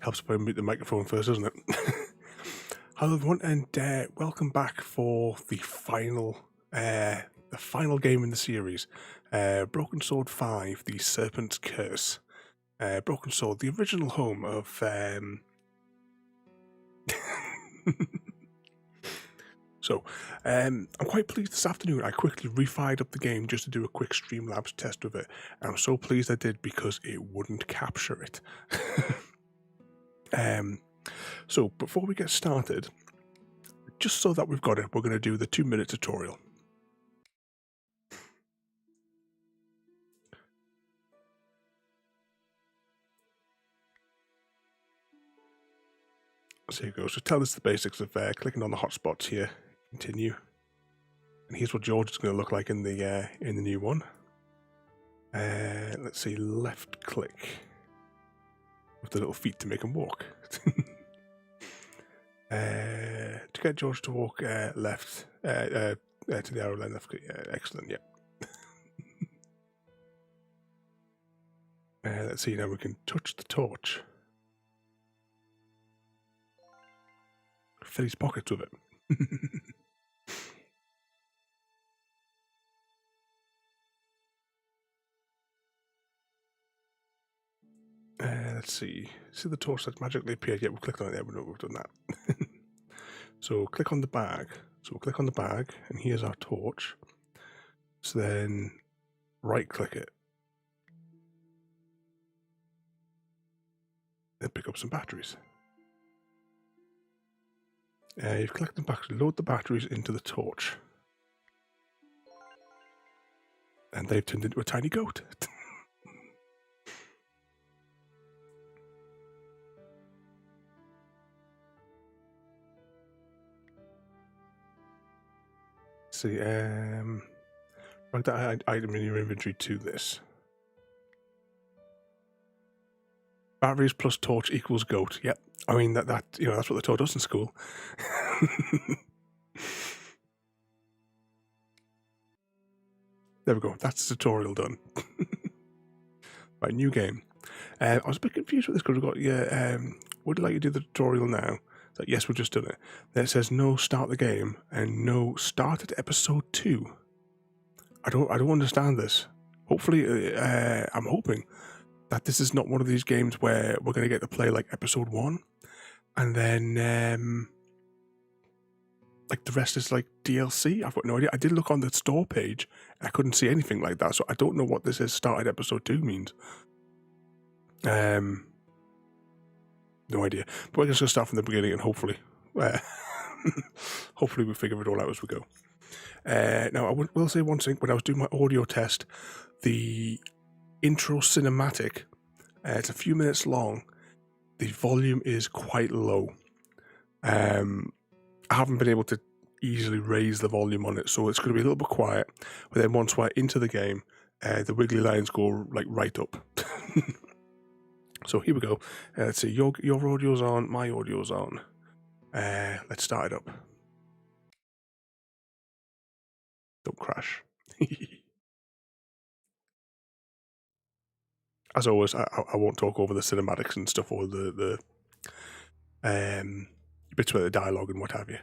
Helps if I mute the microphone first, doesn't it? Hello everyone, and welcome back for the final game in the series, Broken Sword 5: The Serpent's Curse. Broken Sword, the original home of So, I'm quite pleased this afternoon. I quickly refired up the game just to do a quick Streamlabs test of it, and I'm so pleased I did because it wouldn't capture it. So before we get started, just so that we've got it, we're going to do the 2-minute tutorial. So here goes. So tell us the basics of clicking on the hotspots here. Continue. And here's what George is going to look like in the new one. Let's see, left click with the little feet to make him walk. To get George to walk left to the arrow line left click. Excellent. Yeah. Let's see. Now we can touch the torch. Fill his pockets with it. Let's see. See the torch that's magically appeared? Yeah, we've clicked on it there. We know we've done that. So click on the bag. So we'll click on the bag, and here's our torch. So then right click it. Then pick up some batteries. You've collected them back. Load the batteries into the torch. And they've turned into a tiny goat. See, like that item in your inventory to this. Batteries plus torch equals goat. Yep. I mean that that's what they taught us in school. There we go. That's the tutorial done. Right, new game. I was a bit confused with this because we've got would you like to do the tutorial now? It's like, yes, we've just done it. Then it says no, start the game, and no, start at episode 2. I don't understand this. Hopefully, I'm hoping that this is not one of these games where we're going to get to play like episode 1, and then like the rest is like DLC. I've got no idea. I did look on the store page, and I couldn't see anything like that, so I don't know what this is. Started episode 2 means. No idea. But we're just going to start from the beginning, and hopefully, hopefully we figure it all out as we go. Now, I will say one thing. When I was doing my audio test, the intro cinematic, it's a few minutes long. The volume is quite low. I haven't been able to easily raise the volume on it, so it's going to be a little bit quiet. But then once we're into the game, the wiggly lines go like right up. So here we go. Let's see. Your audio's on. My audio's on. Let's start it up. Don't crash. As always, I won't talk over the cinematics and stuff, or the bits with the dialogue and what have you.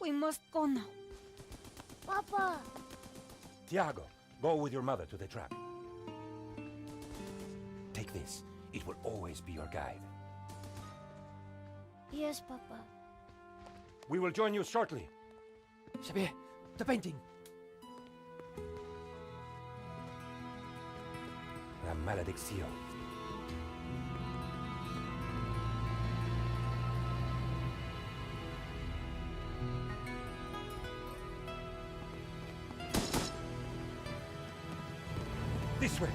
We must go now. Papa! Tiago, go with your mother to the trap. Take this. It will always be your guide. Yes, Papa. We will join you shortly. Xavier, the painting. La malédiction. This way.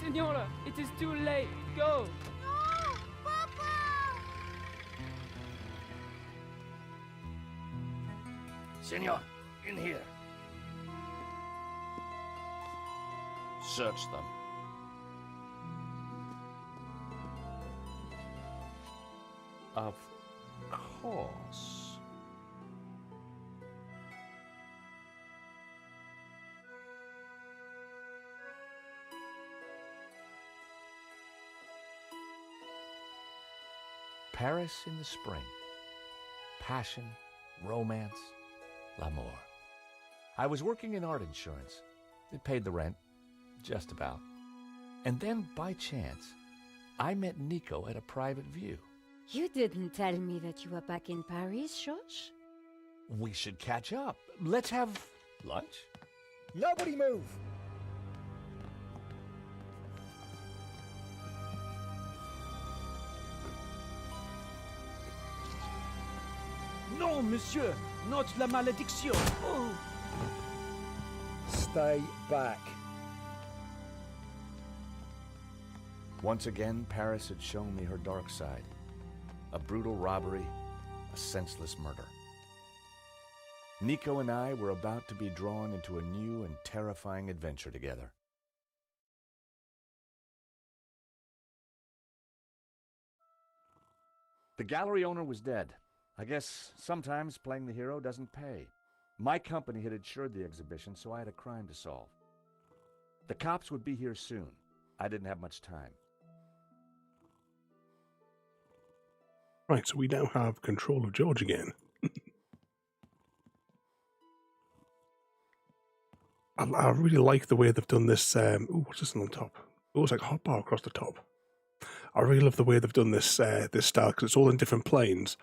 Senora, it is too late. Go! No! Papa! Senor, in here. Search them. Of course. Paris in the spring. Passion, romance, l'amour. I was working in art insurance. It paid the rent, just about. And then, by chance, I met Nico at a private view. You didn't tell me that you were back in Paris, George? We should catch up. Let's have lunch. Nobody move! No, monsieur, not la malédiction. Oh. Stay back. Once again, Paris had shown me her dark side. A brutal robbery, a senseless murder. Nico and I were about to be drawn into a new and terrifying adventure together. The gallery owner was dead. I guess sometimes playing the hero doesn't pay. My company had insured the exhibition, so I had a crime to solve. The cops would be here soon. I didn't have much time. Right, so we now have control of George again. I really like the way they've done this. Ooh, what's this on top? Oh, it's like a hot bar across the top. I really love the way they've done this this style, because it's all in different planes.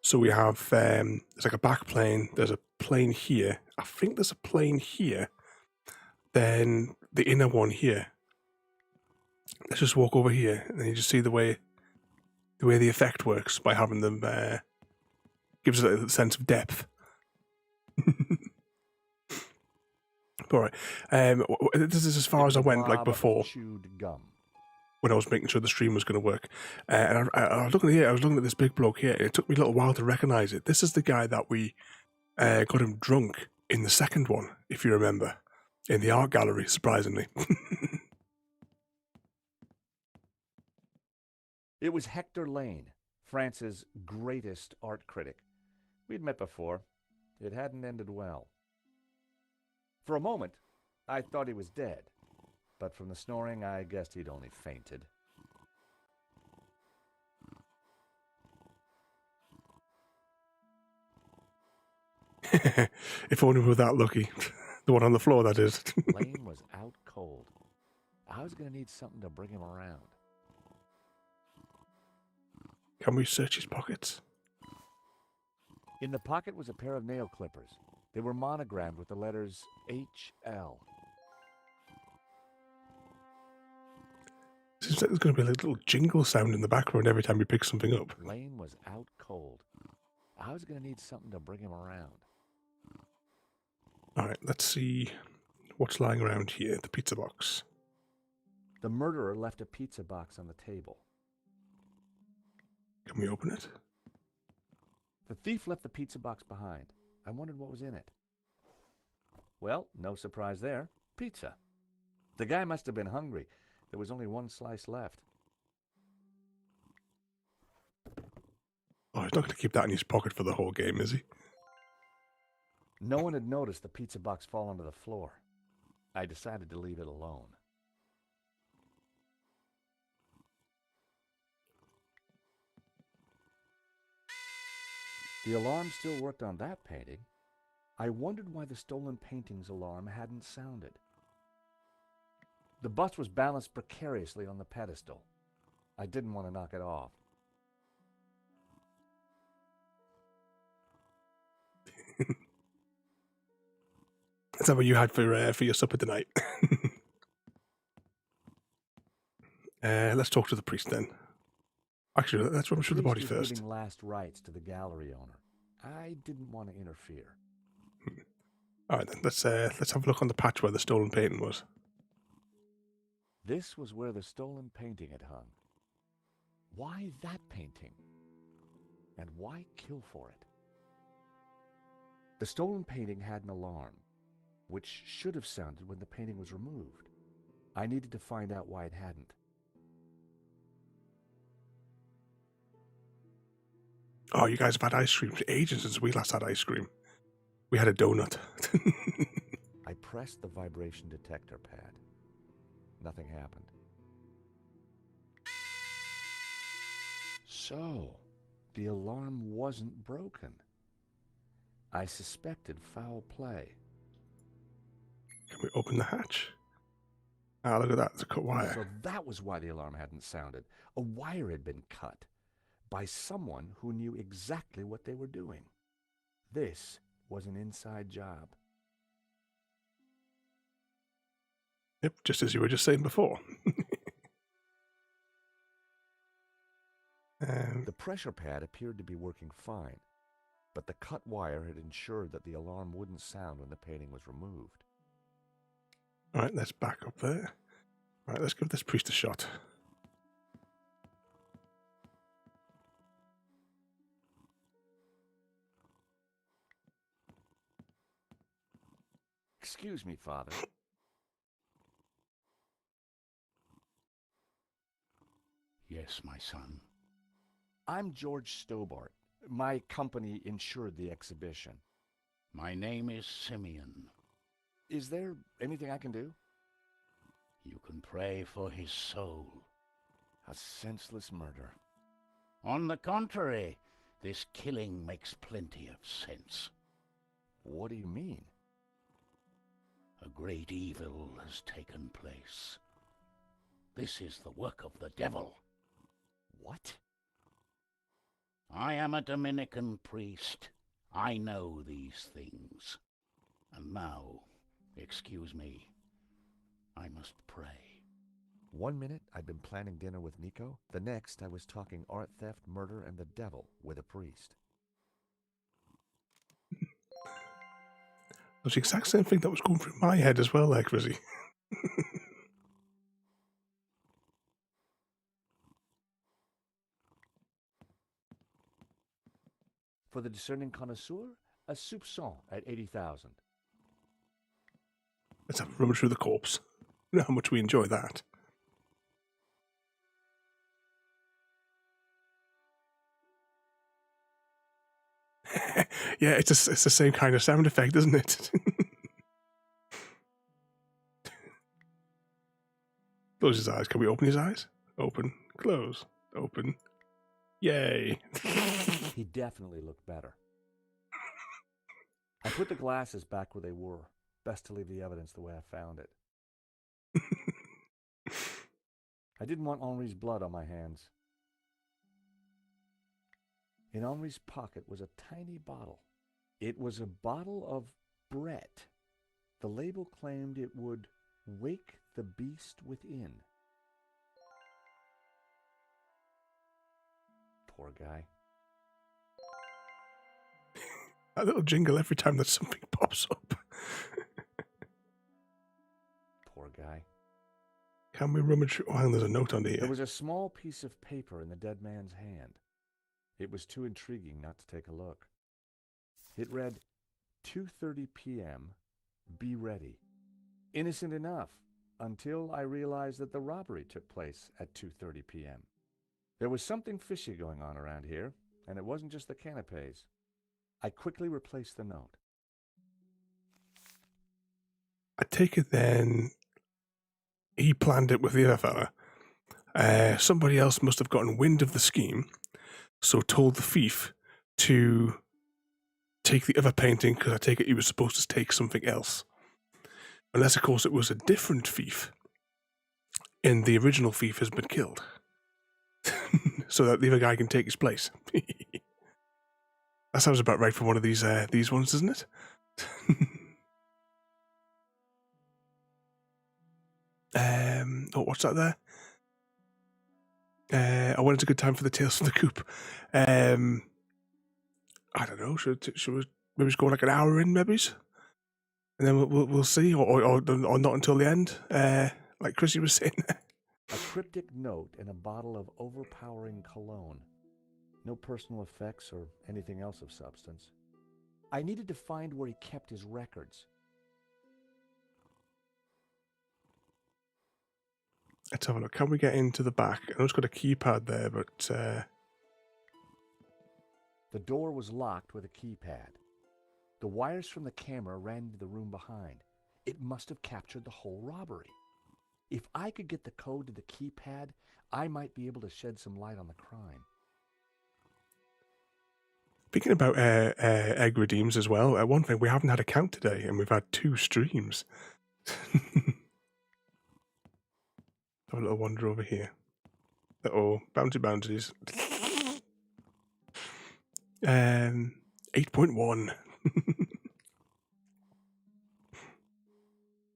So we have, there's like a back plane, there's a plane here. I think there's a plane here. Then the inner one here. Let's just walk over here, and then you just see the way the effect works by having them, gives it a sense of depth. All right, this is as far as I went, like before, Chewed gum. when I was making sure the stream was going to work. And I was looking here, I was looking at this big bloke here. It took me a little while to recognise it. This is the guy that we got him drunk in the second one, if you remember, in the art gallery, surprisingly. It was Hector Lane, France's greatest art critic. We'd met before. It hadn't ended well. For a moment, I thought he was dead, but from the snoring, I guessed he'd only fainted. If only we were that lucky. The one on the floor, that is. Lane was out cold. I was going to need something to bring him around. Can we search his pockets? In the pocket was a pair of nail clippers. They were monogrammed with the letters HL. Seems like there's going to be a little jingle sound in the background every time we pick something up. Lane was out cold. I was going to need something to bring him around. All right, let's see what's lying around here. The pizza box. The murderer left a pizza box on the table. Can we open it? The thief left the pizza box behind. I wondered what was in it. Well, no surprise there. Pizza. The guy must have been hungry. There was only one slice left. Oh, he's not going to keep that in his pocket for the whole game, is he? No one had noticed the pizza box fall onto the floor. I decided to leave it alone. The alarm still worked on that painting. I wondered why the stolen painting's alarm hadn't sounded. The bust was balanced precariously on the pedestal. I didn't want to knock it off. Is that what you had for your supper tonight? Let's talk to the priest then. Actually, let's run through the body priest was first. giving last rites to the gallery owner. I didn't want to interfere. All right, then let's have a look on the patch where the stolen painting was. This was where the stolen painting had hung. Why that painting? And why kill for it? The stolen painting had an alarm, which should have sounded when the painting was removed. I needed to find out why it hadn't. Oh, you guys have had ice cream for ages since we last had ice cream. We had a donut. I pressed the vibration detector pad. Nothing happened. So, the alarm wasn't broken. I suspected foul play. Can we open the hatch? Ah, look at that. It's a cut wire. So that was why the alarm hadn't sounded. A wire had been cut by someone who knew exactly what they were doing. This was an inside job. Yep, just as you were just saying before. The pressure pad appeared to be working fine, but the cut wire had ensured that the alarm wouldn't sound when the painting was removed. All right, let's back up there. All right, let's give this priest a shot. Excuse me, Father. Yes, my son. I'm George Stobbart. My company insured the exhibition. My name is Simeon. Is there anything I can do? You can pray for his soul. A senseless murder. On the contrary, this killing makes plenty of sense. What do you mean? A great evil has taken place. This is the work of the devil. What? I am a Dominican priest. I know these things. And now, excuse me, I must pray. 1 minute I'd been planning dinner with Nico. The next I was talking art theft, murder, and the devil with a priest. It was the exact same thing that was going through my head as well, like Rizzy. For the discerning connoisseur, a soupçon at 80,000. Let's have a rummage through the corpse. You know how much we enjoy that. Yeah, it's the same kind of sound effect, isn't it? Close his eyes. Can we open his eyes? Open. Close. Open. Yay. He definitely looked better. I put the glasses back where they were. Best to leave the evidence the way I found it. I didn't want Henri's blood on my hands. In Henri's pocket was a tiny bottle. It was a bottle of Brett. The label claimed it would wake the beast within. Poor guy. That little jingle every time that something pops up. Poor guy. Can we rummage? Oh, there's a note under here. There was a small piece of paper in the dead man's hand. It was too intriguing not to take a look. It read, 2:30 p.m., be ready. Innocent enough, until I realized that the robbery took place at 2:30 p.m. There was something fishy going on around here, and it wasn't just the canapes. I quickly replaced the note. I take it then he planned it with the other fella. Somebody else must have gotten wind of the scheme, so told the thief to take the other painting because I take it he was supposed to take something else. Unless, of course, it was a different thief. And the original thief has been killed. So that the other guy can take his place. That sounds about right for one of these ones, doesn't it? What's that there? When it's a good time for the Tales from the Coop. I don't know. Should we maybe just go like an hour in, maybe? And then we'll see, or not until the end, like Chrissy was saying. A cryptic note in a bottle of overpowering cologne. No personal effects or anything else of substance. I needed to find where he kept his records. Let's have a look. Can we get into the back? I know it's got a keypad there, but... The door was locked with a keypad. The wires from the camera ran into the room behind. It must have captured the whole robbery. If I could get the code to the keypad, I might be able to shed some light on the crime. Speaking about egg redeems as well, one thing, we haven't had a count today, and we've had 2 streams. Have a little wander over here. Bounties. 8.1.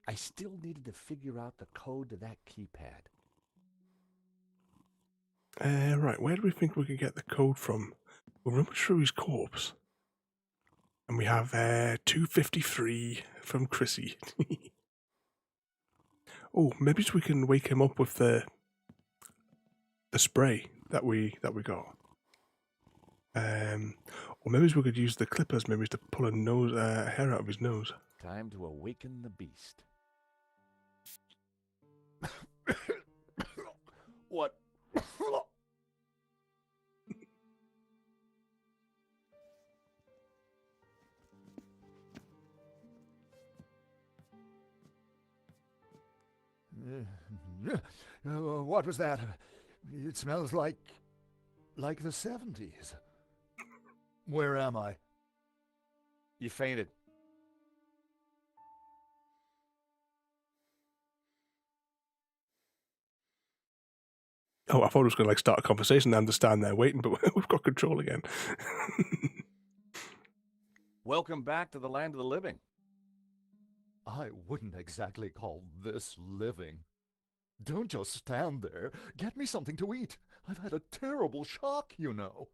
I still needed to figure out the code to that keypad. Right, where do we think we could get the code from? We'll rummage through his corpse. And we have 253 from Chrissy. Oh, maybe we can wake him up with the spray that we got. Or maybe we could use the clippers, maybe to pull a hair out of his nose. Time to awaken the beast. What? What was that? It smells like the 70s. Where am I? You fainted. Oh, I thought it was going to start a conversation. I understand they're waiting, but we've got control again. Welcome back to the land of the living. I wouldn't exactly call this living. Don't just stand there. Get me something to eat. I've had a terrible shock, you know.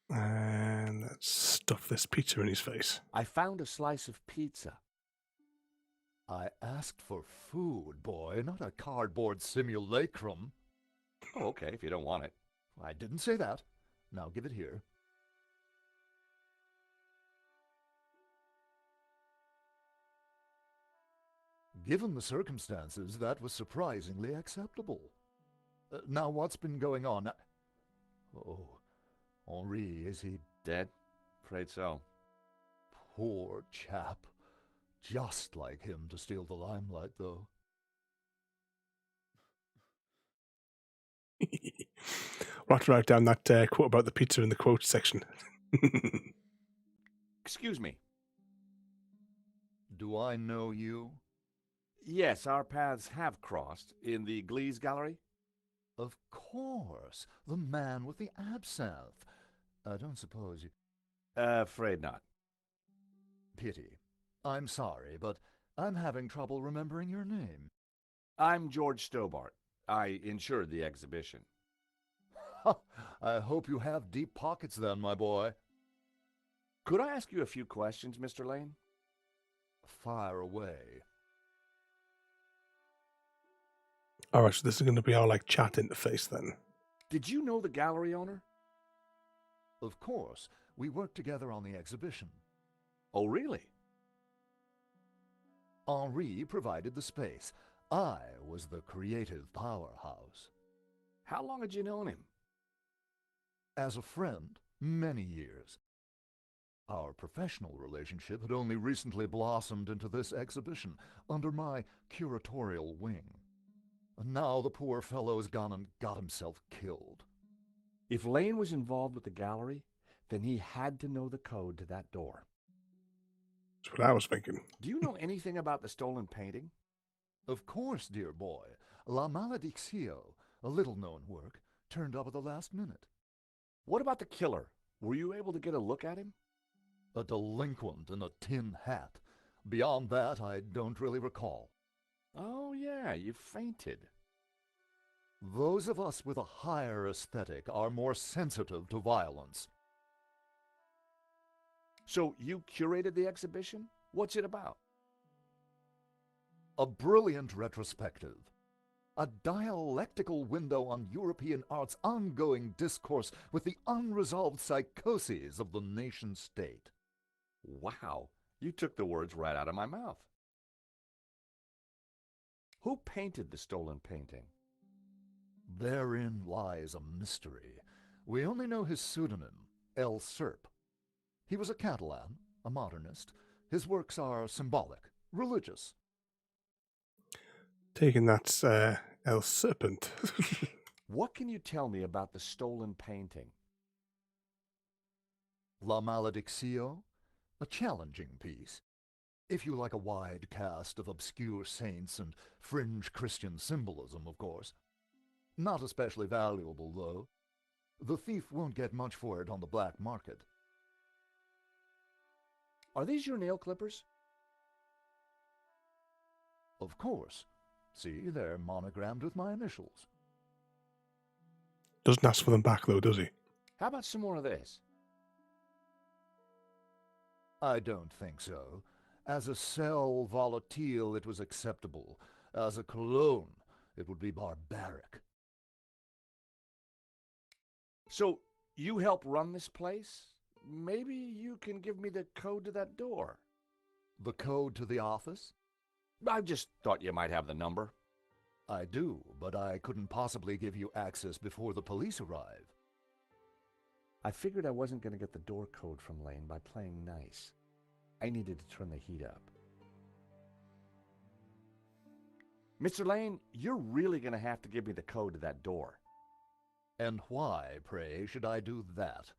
And let's stuff this pizza in his face. I found a slice of pizza. I asked for food, boy, not a cardboard simulacrum. Oh, okay, if you don't want it. I didn't say that. Now give it here. Given the circumstances, that was surprisingly acceptable. Now, what's been going on? Oh, Henri, is he Dead? Afraid so. poor chap? Just like him to steal the limelight, though. We'll have to write down that quote about the pizza in the quote section. Excuse me. Do I know you? Yes, our paths have crossed in the Glees Gallery. Of course, the man with the absinthe. I don't suppose you... Afraid not. Pity. I'm sorry, but I'm having trouble remembering your name. I'm George Stobbart. I insured the exhibition. I hope you have deep pockets then, my boy. Could I ask you a few questions, Mr. Lane? Fire away. All right, so this is going to be our chat interface then. Did you know the gallery owner? Of course. We worked together on the exhibition. Oh, really? Henri provided the space. I was the creative powerhouse. How long had you known him? As a friend, many years. Our professional relationship had only recently blossomed into this exhibition, under my curatorial wing. And now the poor fellow has gone and got himself killed. If Lane was involved with the gallery, then he had to know the code to that door. That's what I was thinking. Do you know anything about the stolen painting? Of course, dear boy. La Maledictio, a little-known work, turned up at the last minute. What about the killer? Were you able to get a look at him? A delinquent in a tin hat. Beyond that, I don't really recall. Oh, yeah, you fainted. Those of us with a higher aesthetic are more sensitive to violence. So you curated the exhibition? What's it about? A brilliant retrospective. A dialectical window on European art's ongoing discourse with the unresolved psychoses of the nation-state. Wow, you took the words right out of my mouth. Who painted the stolen painting? Therein lies a mystery. We only know his pseudonym, El Serp. He was a Catalan, a modernist. His works are symbolic, religious. Taking that's El Serpent. What can you tell me about the stolen painting? La Maledictio, a challenging piece. If you like a wide cast of obscure saints and fringe Christian symbolism, of course. Not especially valuable, though. The thief won't get much for it on the black market. Are these your nail clippers? Of course. See, they're monogrammed with my initials. Doesn't ask for them back, though, does he? How about some more of this? I don't think so. As a sel volatile, it was acceptable. As a cologne, it would be barbaric. So, you help run this place? Maybe you can give me the code to that door. The code to the office? I just thought you might have the number. I do, but I couldn't possibly give you access before the police arrive. I figured I wasn't going to get the door code from Lane by playing nice. I needed to turn the heat up. Mr. Lane, you're really going to have to give me the code to that door. And why, pray, should I do that?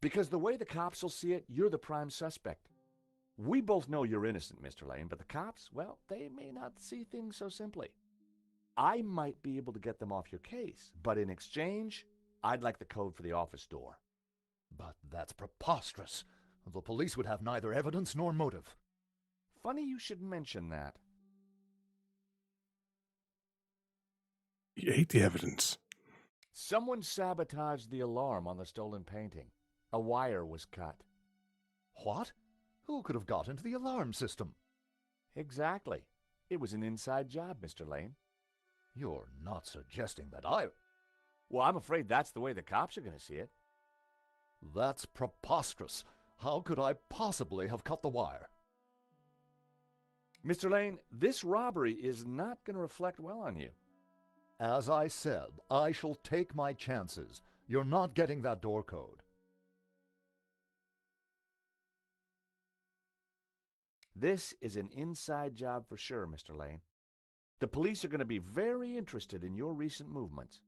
Because the way the cops will see it, you're the prime suspect. We both know you're innocent, Mr. Lane, but the cops, well, they may not see things so simply. I might be able to get them off your case, but in exchange, I'd like the code for the office door. But that's preposterous. The police would have neither evidence nor motive. Funny you should mention that. You hate the evidence. Someone sabotaged the alarm on the stolen painting. A wire was cut. What? Who could have got into the alarm system? Exactly. It was an inside job, Mr. Lane. You're not suggesting that I... Well, I'm afraid that's the way the cops are going to see it. That's preposterous. How could I possibly have cut the wire? Mr. Lane, this robbery is not going to reflect well on you. As I said, I shall take my chances. You're not getting that door code. This is an inside job for sure, Mr. Lane. The police are going to be very interested in your recent movements.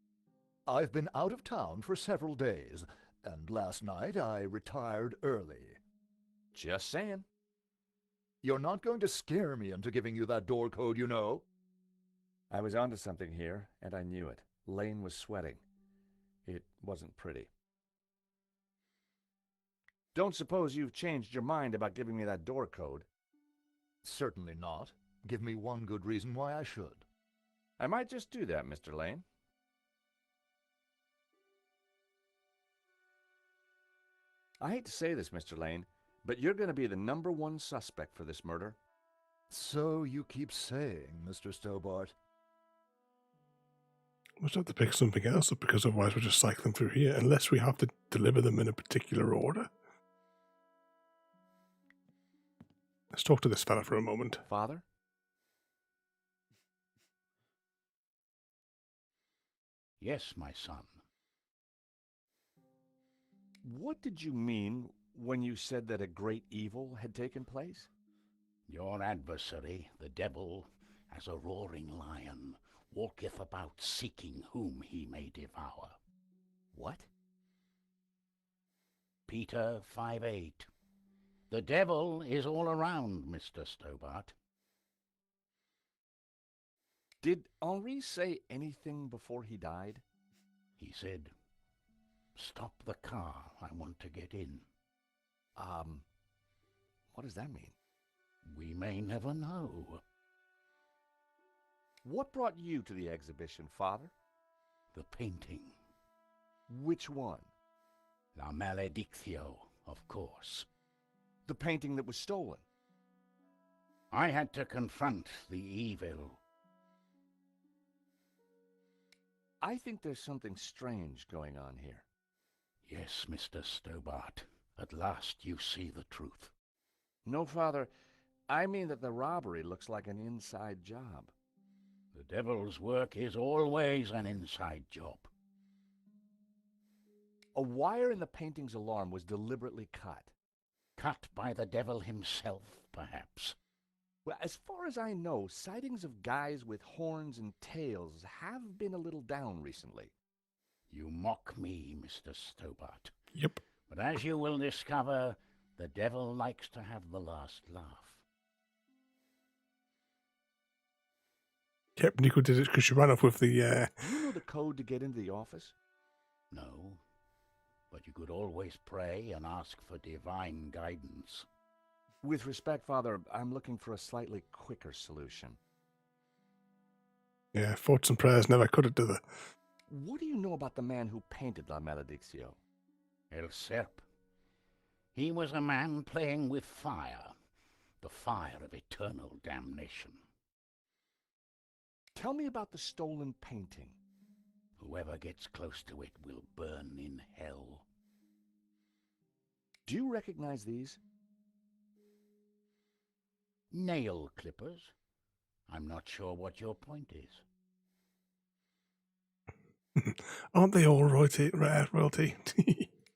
I've been out of town for several days, and last night I retired early. Just saying. You're not going to scare me into giving you that door code, you know. I was onto something here, and I knew it. Lane was sweating. It wasn't pretty. Don't suppose you've changed your mind about giving me that door code? Certainly not. Give me one good reason why I should. I might just do that, Mr. Lane. I hate to say this, Mr. Lane, but you're going to be the #1 suspect for this murder. So you keep saying, Mr. Stobbart. We'll just have to pick something else up, because otherwise we'll just cycle them through here, unless we have to deliver them in a particular order. Let's talk to this fella for a moment. Father? Yes, my son. What did you mean when you said that a great evil had taken place? Your adversary, the devil, as a roaring lion, walketh about seeking whom he may devour. What? Peter 5:8. The devil is all around, Mr. Stobbart. Did Henri say anything before he died? He said, "Stop the car, I want to get in." What does that mean? We may never know. What brought you to the exhibition, Father? The painting. Which one? La Maledictio, of course. The painting that was stolen. I had to confront the evil. I think there's something strange going on here. Yes, Mr. Stobbart. At last you see the truth. No, Father. I mean that the robbery looks like an inside job. The devil's work is always an inside job. A wire in the painting's alarm was deliberately cut. Cut by the devil himself, perhaps. Well, as far as I know, sightings of guys with horns and tails have been a little down recently. You mock me, Mr. Stobbart. Yep. But as you will discover, the devil likes to have the last laugh. Yep, Nico did it because she ran off with the... Do you know the code to get into the office? No, but you could always pray and ask for divine guidance. With respect, Father, I'm looking for a slightly quicker solution. Yeah, thoughts and prayers never cut it, do they? What do you know about the man who painted La Maledictio? El Serp. He was a man playing with fire, the fire of eternal damnation. Tell me about the stolen painting. Whoever gets close to it will burn in hell. Do you recognize these? Nail clippers. I'm not sure what your point is. Aren't they all royalty?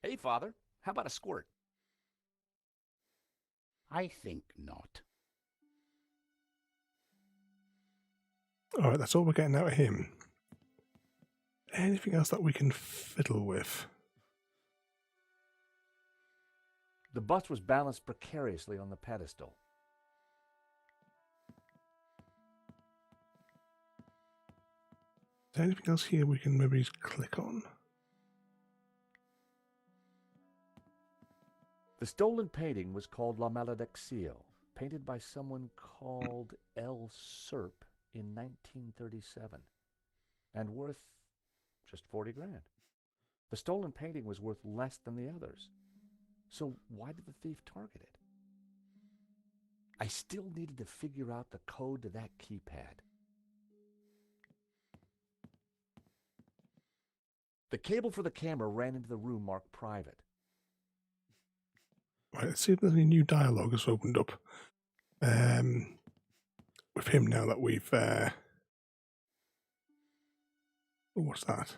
Hey, Father, how about a squirt? I think not. All right, that's all we're getting out of him. Anything else that we can fiddle with? The bust was balanced precariously on the pedestal. Is there anything else here we can maybe click on? The stolen painting was called La Maledictio, painted by someone called El Serp in 1937, and worth just 40 grand. The stolen painting was worth less than the others. So why did the thief target it? I still needed to figure out the code to that keypad. The cable for the camera ran into the room marked private. Right, let's see if there's any new dialogue that's opened up. With him now that we've... Oh, what's that?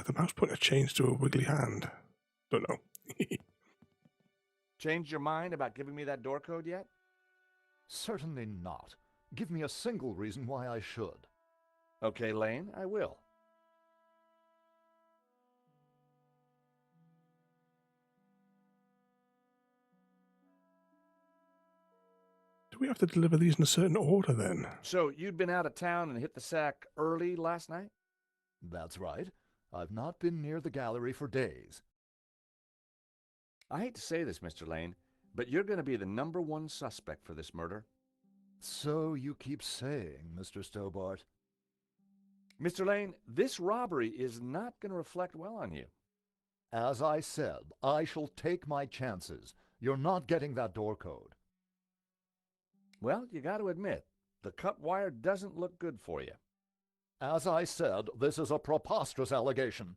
The mouse putting a change to a wiggly hand. Don't know. Changed your mind about giving me that door code yet? Certainly not. Give me a single reason why I should. Okay, Lane, I will. Do we have to deliver these in a certain order then? So you'd been out of town and hit the sack early last night? That's right. I've not been near the gallery for days. I hate to say this, Mr. Lane, but you're going to be the #1 suspect for this murder. So you keep saying, Mr. Stobbart. Mr. Lane, this robbery is not going to reflect well on you. As I said, I shall take my chances. You're not getting that door code. Well, you got to admit, the cut wire doesn't look good for you. As I said, this is a preposterous allegation.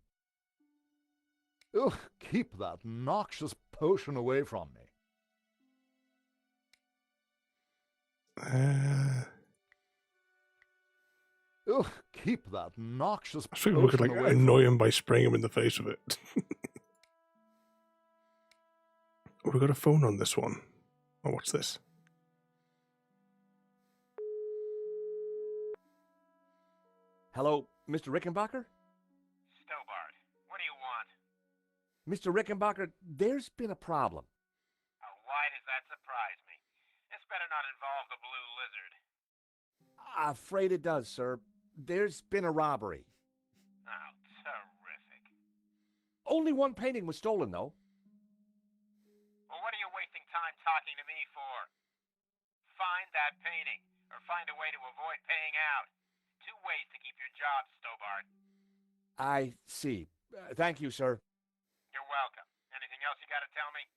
Ugh, keep that noxious potion away from me. Ugh, keep that noxious I think we could potion away annoy from him by spraying him in the face with it. We've got a phone on this one. Oh, what's this? Hello, Mr. Rickenbacker? Stobbart, what do you want? Mr. Rickenbacker, there's been a problem. Oh, why does that surprise me? This better not involve the Blue Lizard. Afraid it does, sir. There's been a robbery. Oh, terrific. Only one painting was stolen, though. Well, what are you wasting time talking to me for? Find that painting, or find a way to avoid paying out. 2 ways to keep your job, Stobbart. I see. Thank you, sir. You're welcome. Anything else you gotta tell me?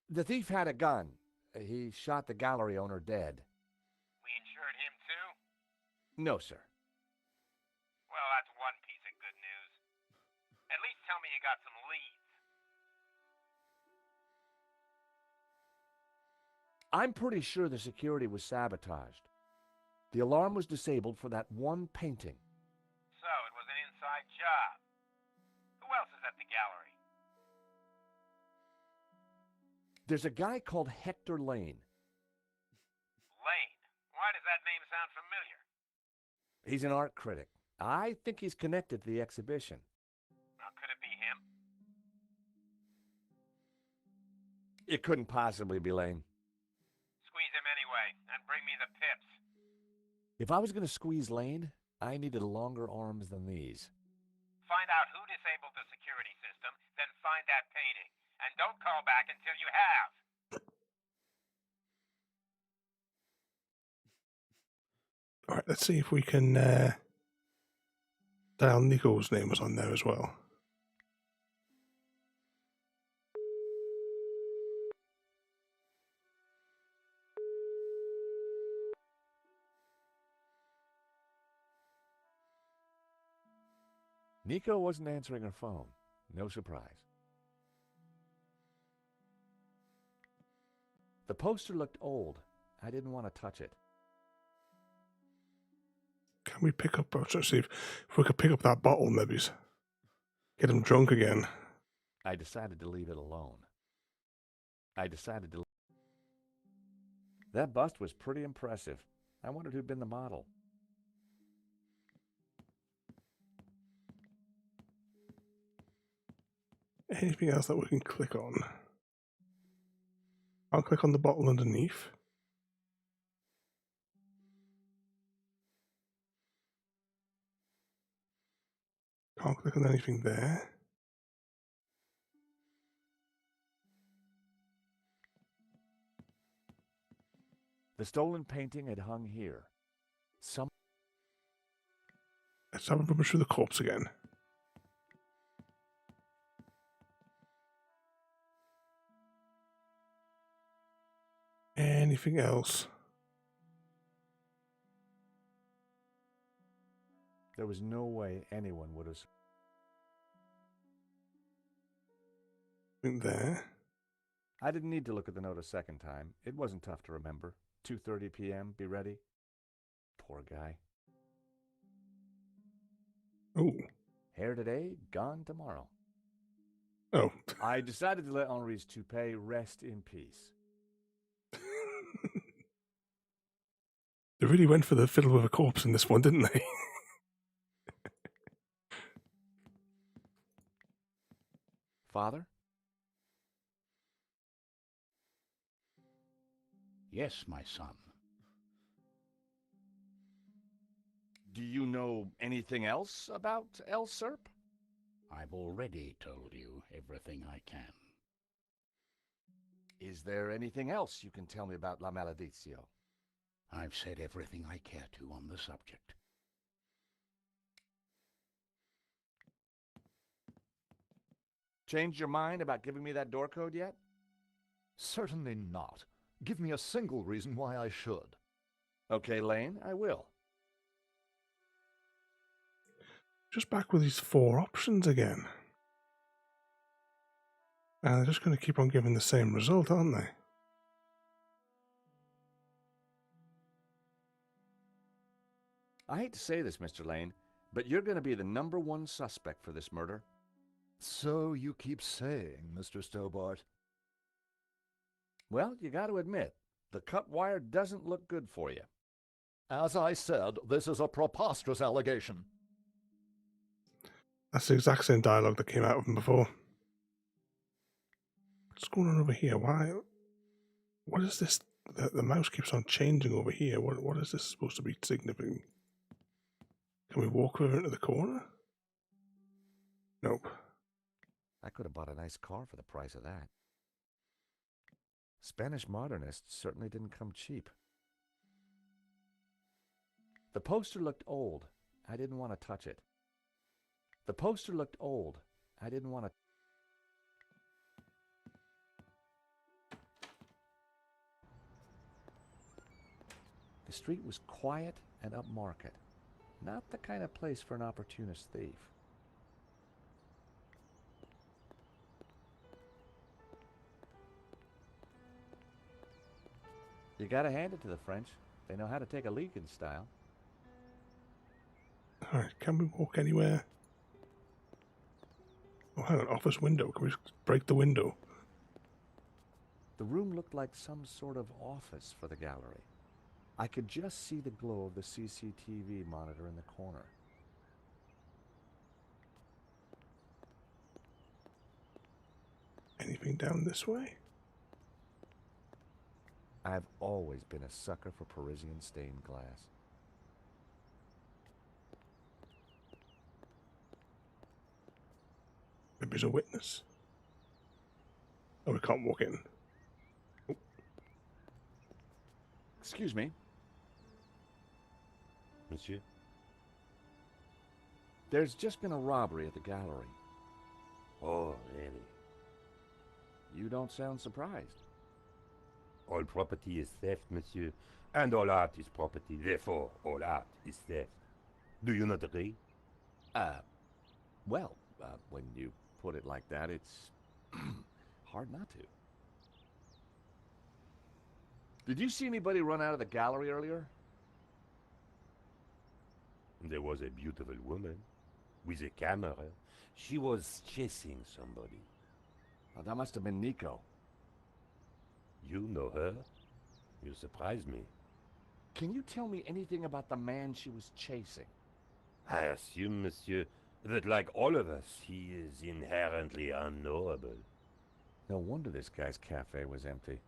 The thief had a gun. He shot the gallery owner dead. We insured him too? No, sir. Well, that's one piece of good news. At least tell me you got some leads. I'm pretty sure the security was sabotaged. The alarm was disabled for that one painting. So, it was an inside job. Who else is at the gallery? There's a guy called Hector Lane. Lane. Why does that name sound familiar? He's an art critic. I think he's connected to the exhibition. Now, could it be him? It couldn't possibly be Lane. Squeeze him anyway, and bring me the pips. If I was going to squeeze Lane, I needed longer arms than these. Find out who disabled the security system, then find that painting. And don't call back until you have. All right, let's see if we can dial Nico's name was on there as well. Nico wasn't answering her phone. No surprise. The poster looked old. I didn't want to touch it. Can we pick up, let's see if we could pick up that bottle, maybe. Get him drunk again. I decided to leave it alone. That bust was pretty impressive. I wondered who'd been the model. Anything else that we can click on? I'll click on the bottle underneath. Can't click on anything there. The stolen painting had hung here. Let's have a rummage through the corpse again. Anything else? There was no way anyone would have... There. I didn't need to look at the note a second time. It wasn't tough to remember. 2:30 p.m., be ready. Poor guy. Oh. Hair today, gone tomorrow. Oh. I decided to let Henri's toupee rest in peace. They really went for the fiddle with a corpse in this one, didn't they? Father? Yes, my son. Do you know anything else about El Serp? I've already told you everything I can. Is there anything else you can tell me about La Maledizio? I've said everything I care to on the subject. Changed your mind about giving me that door code yet? Certainly not. Give me a single reason why I should. Okay, Lane, I will. Just back with these 4 options again. And they're just going to keep on giving the same result, aren't they? I hate to say this, Mr. Lane, but you're going to be the #1 suspect for this murder. So you keep saying, Mr. Stobbart. Well, you got to admit, the cut wire doesn't look good for you. As I said, this is a preposterous allegation. That's the exact same dialogue that came out of him before. What's going on over here? Why? What is this? The mouse keeps on changing over here. What is this supposed to be signaling? Can we walk over into the corner? Nope. I could have bought a nice car for the price of that. Spanish modernists certainly didn't come cheap. The poster looked old. I didn't want to touch it. The poster looked old. I didn't want to... The street was quiet and upmarket. Not the kind of place for an opportunist thief. You gotta hand it to the French. They know how to take a leak in style. Alright, can we walk anywhere? Oh, hang on, office window. Can we break the window? The room looked like some sort of office for the gallery. I could just see the glow of the CCTV monitor in the corner. Anything down this way? I've always been a sucker for Parisian stained glass. Maybe there's a witness. Oh, we can't walk in. Oh. Excuse me. Monsieur? There's just been a robbery at the gallery. Oh, really? You don't sound surprised. All property is theft, monsieur. And all art is property. Therefore, all art is theft. Do you not agree? Well, when you put it like that, it's hard not to. Did you see anybody run out of the gallery earlier? There was a beautiful woman with a camera. She was chasing somebody. Oh, that must have been Nico. You know her? You surprise me. Can you tell me anything about the man she was chasing? I assume, monsieur, that like all of us, he is inherently unknowable. No wonder this guy's cafe was empty.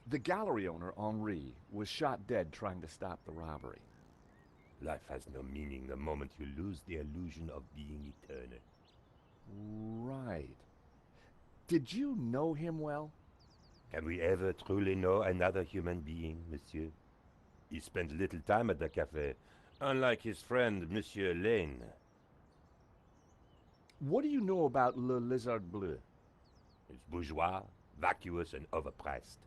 The gallery owner, Henri, was shot dead trying to stop the robbery. Life has no meaning the moment you lose the illusion of being eternal. Right. Did you know him well? Can we ever truly know another human being, monsieur? He spent little time at the café, unlike his friend, Monsieur Lane. What do you know about Le Lizard Bleu? It's bourgeois, vacuous, and overpriced.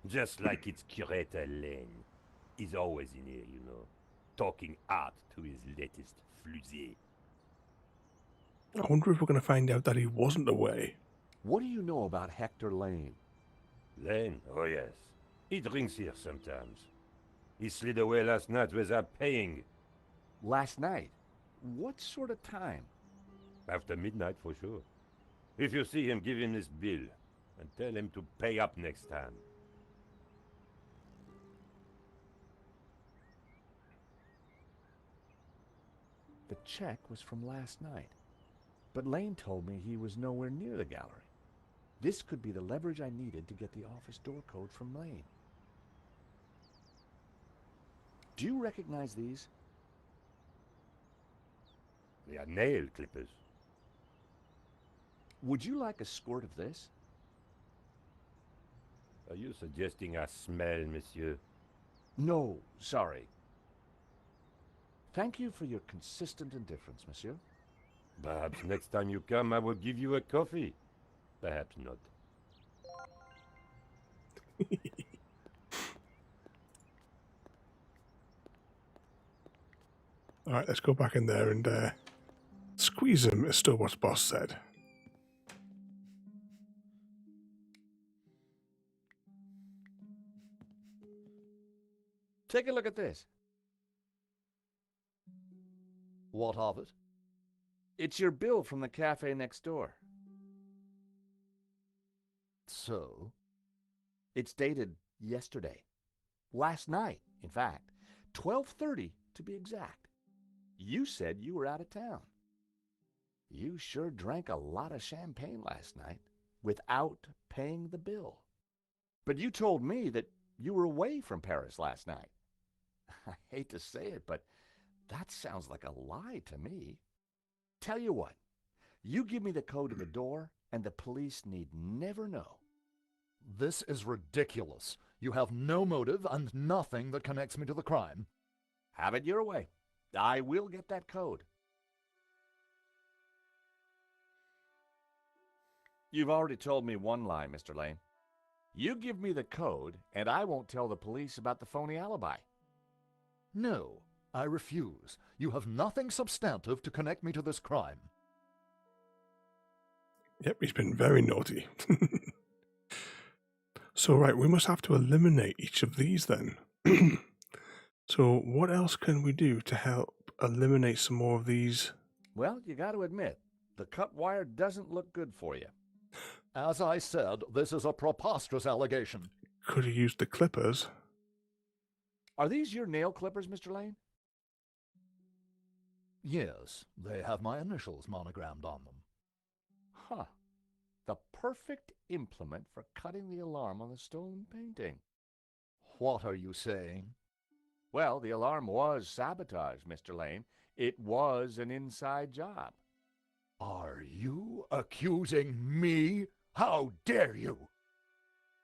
Just like its curator Lane. He's always in here, you know, talking art to his latest flusée. I wonder if we're going to find out that he wasn't away. What do you know about Hector Lane? Lane? Oh yes. He drinks here sometimes. He slid away last night without paying. Last night? What sort of time? After midnight for sure. If you see him, give him this bill and tell him to pay up next time. The check was from last night. But Lane told me he was nowhere near the gallery. This could be the leverage I needed to get the office door code from Lane. Do you recognize these? They are nail clippers. Would you like a squirt of this? Are you suggesting I smell, monsieur? No, sorry. Thank you for your consistent indifference, monsieur. Perhaps next time you come, I will give you a coffee. Perhaps not. Alright, let's go back in there and squeeze him, as Stobbart's boss said. Take a look at this. What of it? It's your bill from the cafe next door. So? It's dated yesterday. Last night, in fact. 12:30 to be exact. You said you were out of town. You sure drank a lot of champagne last night without paying the bill. But you told me that you were away from Paris last night. I hate to say it, but that sounds like a lie to me. Tell you what, you give me the code to the door, and the police need never know. This is ridiculous. You have no motive and nothing that connects me to the crime. Have it your way. I will get that code. You've already told me one lie, Mr. Lane. You give me the code, and I won't tell the police about the phony alibi. No, I refuse. You have nothing substantive to connect me to this crime. Yep, he's been very naughty. So, right, we must have to eliminate each of these then. So, what else can we do to help eliminate some more of these? Well, you got to admit, the cut wire doesn't look good for you. As I said, this is a preposterous allegation. Could have used the clippers. Are these your nail clippers, Mr. Lane? Yes, they have my initials monogrammed on them. Huh. The perfect implement for cutting the alarm on the stolen painting. What are you saying? Well, the alarm was sabotaged, Mr. Lane. It was an inside job. Are you accusing me? How dare you?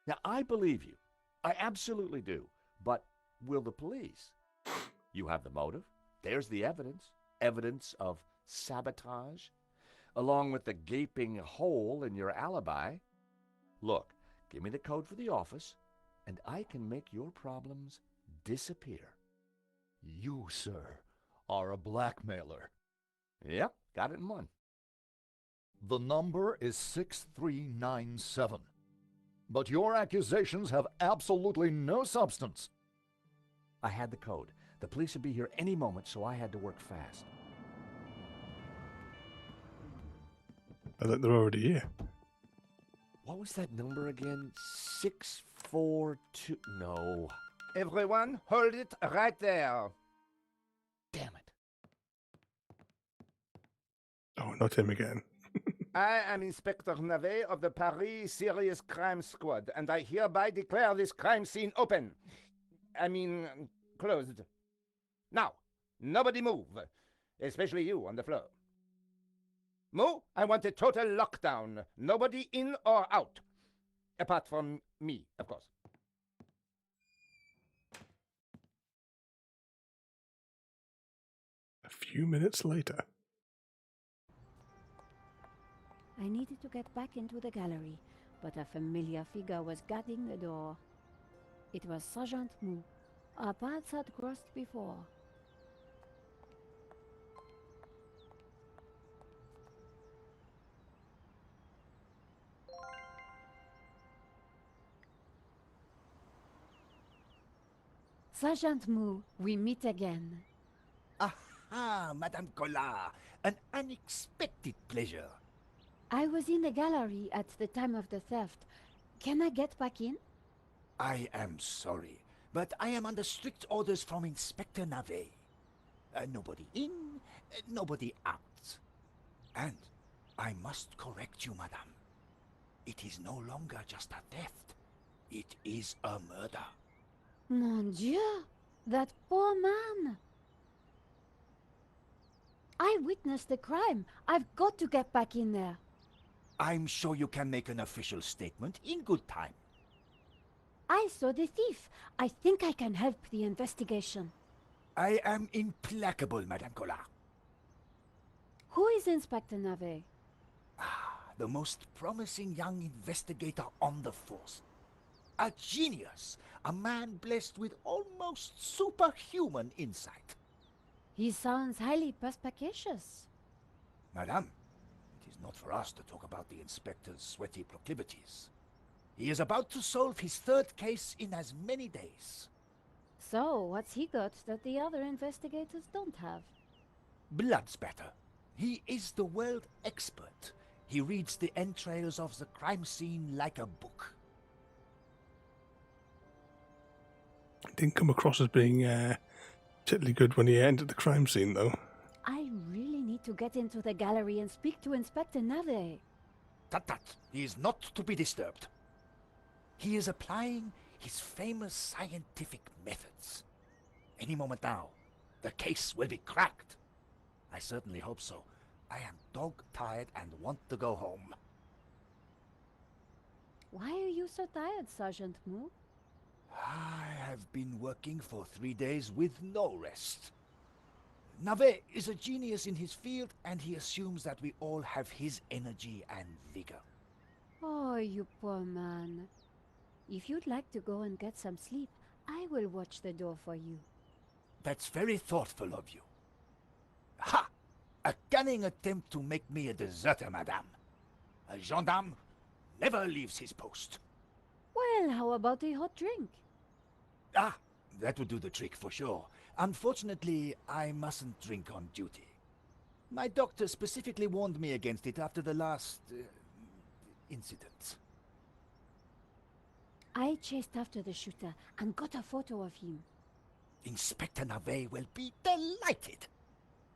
Now, I believe you. I absolutely do. But will the police? You have the motive. There's the evidence. Evidence of sabotage, along with the gaping hole in your alibi. Look, give me the code for the office, and I can make your problems disappear. You, sir, are a blackmailer. Yep, got it in one. The number is 6397. But your accusations have absolutely no substance. I had the code. The police would be here any moment, so I had to work fast. I think they're already here. What was that number again? 642... No. Everyone, hold it right there. Damn it. Oh, not him again. I am Inspector Navet of the Paris Serious Crime Squad, and I hereby declare this crime scene open. Closed. Now, nobody move, especially you on the floor. Mo, I want a total lockdown. Nobody in or out. Apart from me, of course. A few minutes later. I needed to get back into the gallery, but a familiar figure was guarding the door. It was Sergeant Mou. Our paths had crossed before. Sergeant Mou, we meet again. Aha, Madame Collard, an unexpected pleasure. I was in the gallery at the time of the theft. Can I get back in? I am sorry, but I am under strict orders from Inspector Navet. Nobody in, nobody out. And I must correct you, madame. It is no longer just a theft. It is a murder. Mon Dieu! That poor man! I witnessed the crime. I've got to get back in there. I'm sure you can make an official statement in good time. I saw the thief. I think I can help the investigation. I am implacable, Madame Collard. Who is Inspector Navet? The most promising young investigator on the force. A genius. A man blessed with almost superhuman insight. He sounds highly perspicacious. Madame, it is not for us to talk about the inspector's sweaty proclivities. He is about to solve his third case in as many days. So, what's he got that the other investigators don't have? Blood spatter. He is the world expert. He reads the entrails of the crime scene like a book. Didn't come across as being particularly good when he entered the crime scene, though. I really need to get into the gallery and speak to Inspector Nave. Tut. He is not to be disturbed. He is applying his famous scientific methods. Any moment now, the case will be cracked. I certainly hope so. I am dog-tired and want to go home. Why are you so tired, Sergeant Moo? I have been working for 3 days with no rest. Nave is a genius in his field, and he assumes that we all have his energy and vigor. Oh, you poor man. If you'd like to go and get some sleep, I will watch the door for you. That's very thoughtful of you. Ha! A cunning attempt to make me a deserter, madame. A gendarme never leaves his post. Well, how about a hot drink? Ah, that would do the trick for sure. Unfortunately, I mustn't drink on duty. My doctor specifically warned me against it after the last incident. I chased after the shooter and got a photo of him. Inspector Nave will be delighted.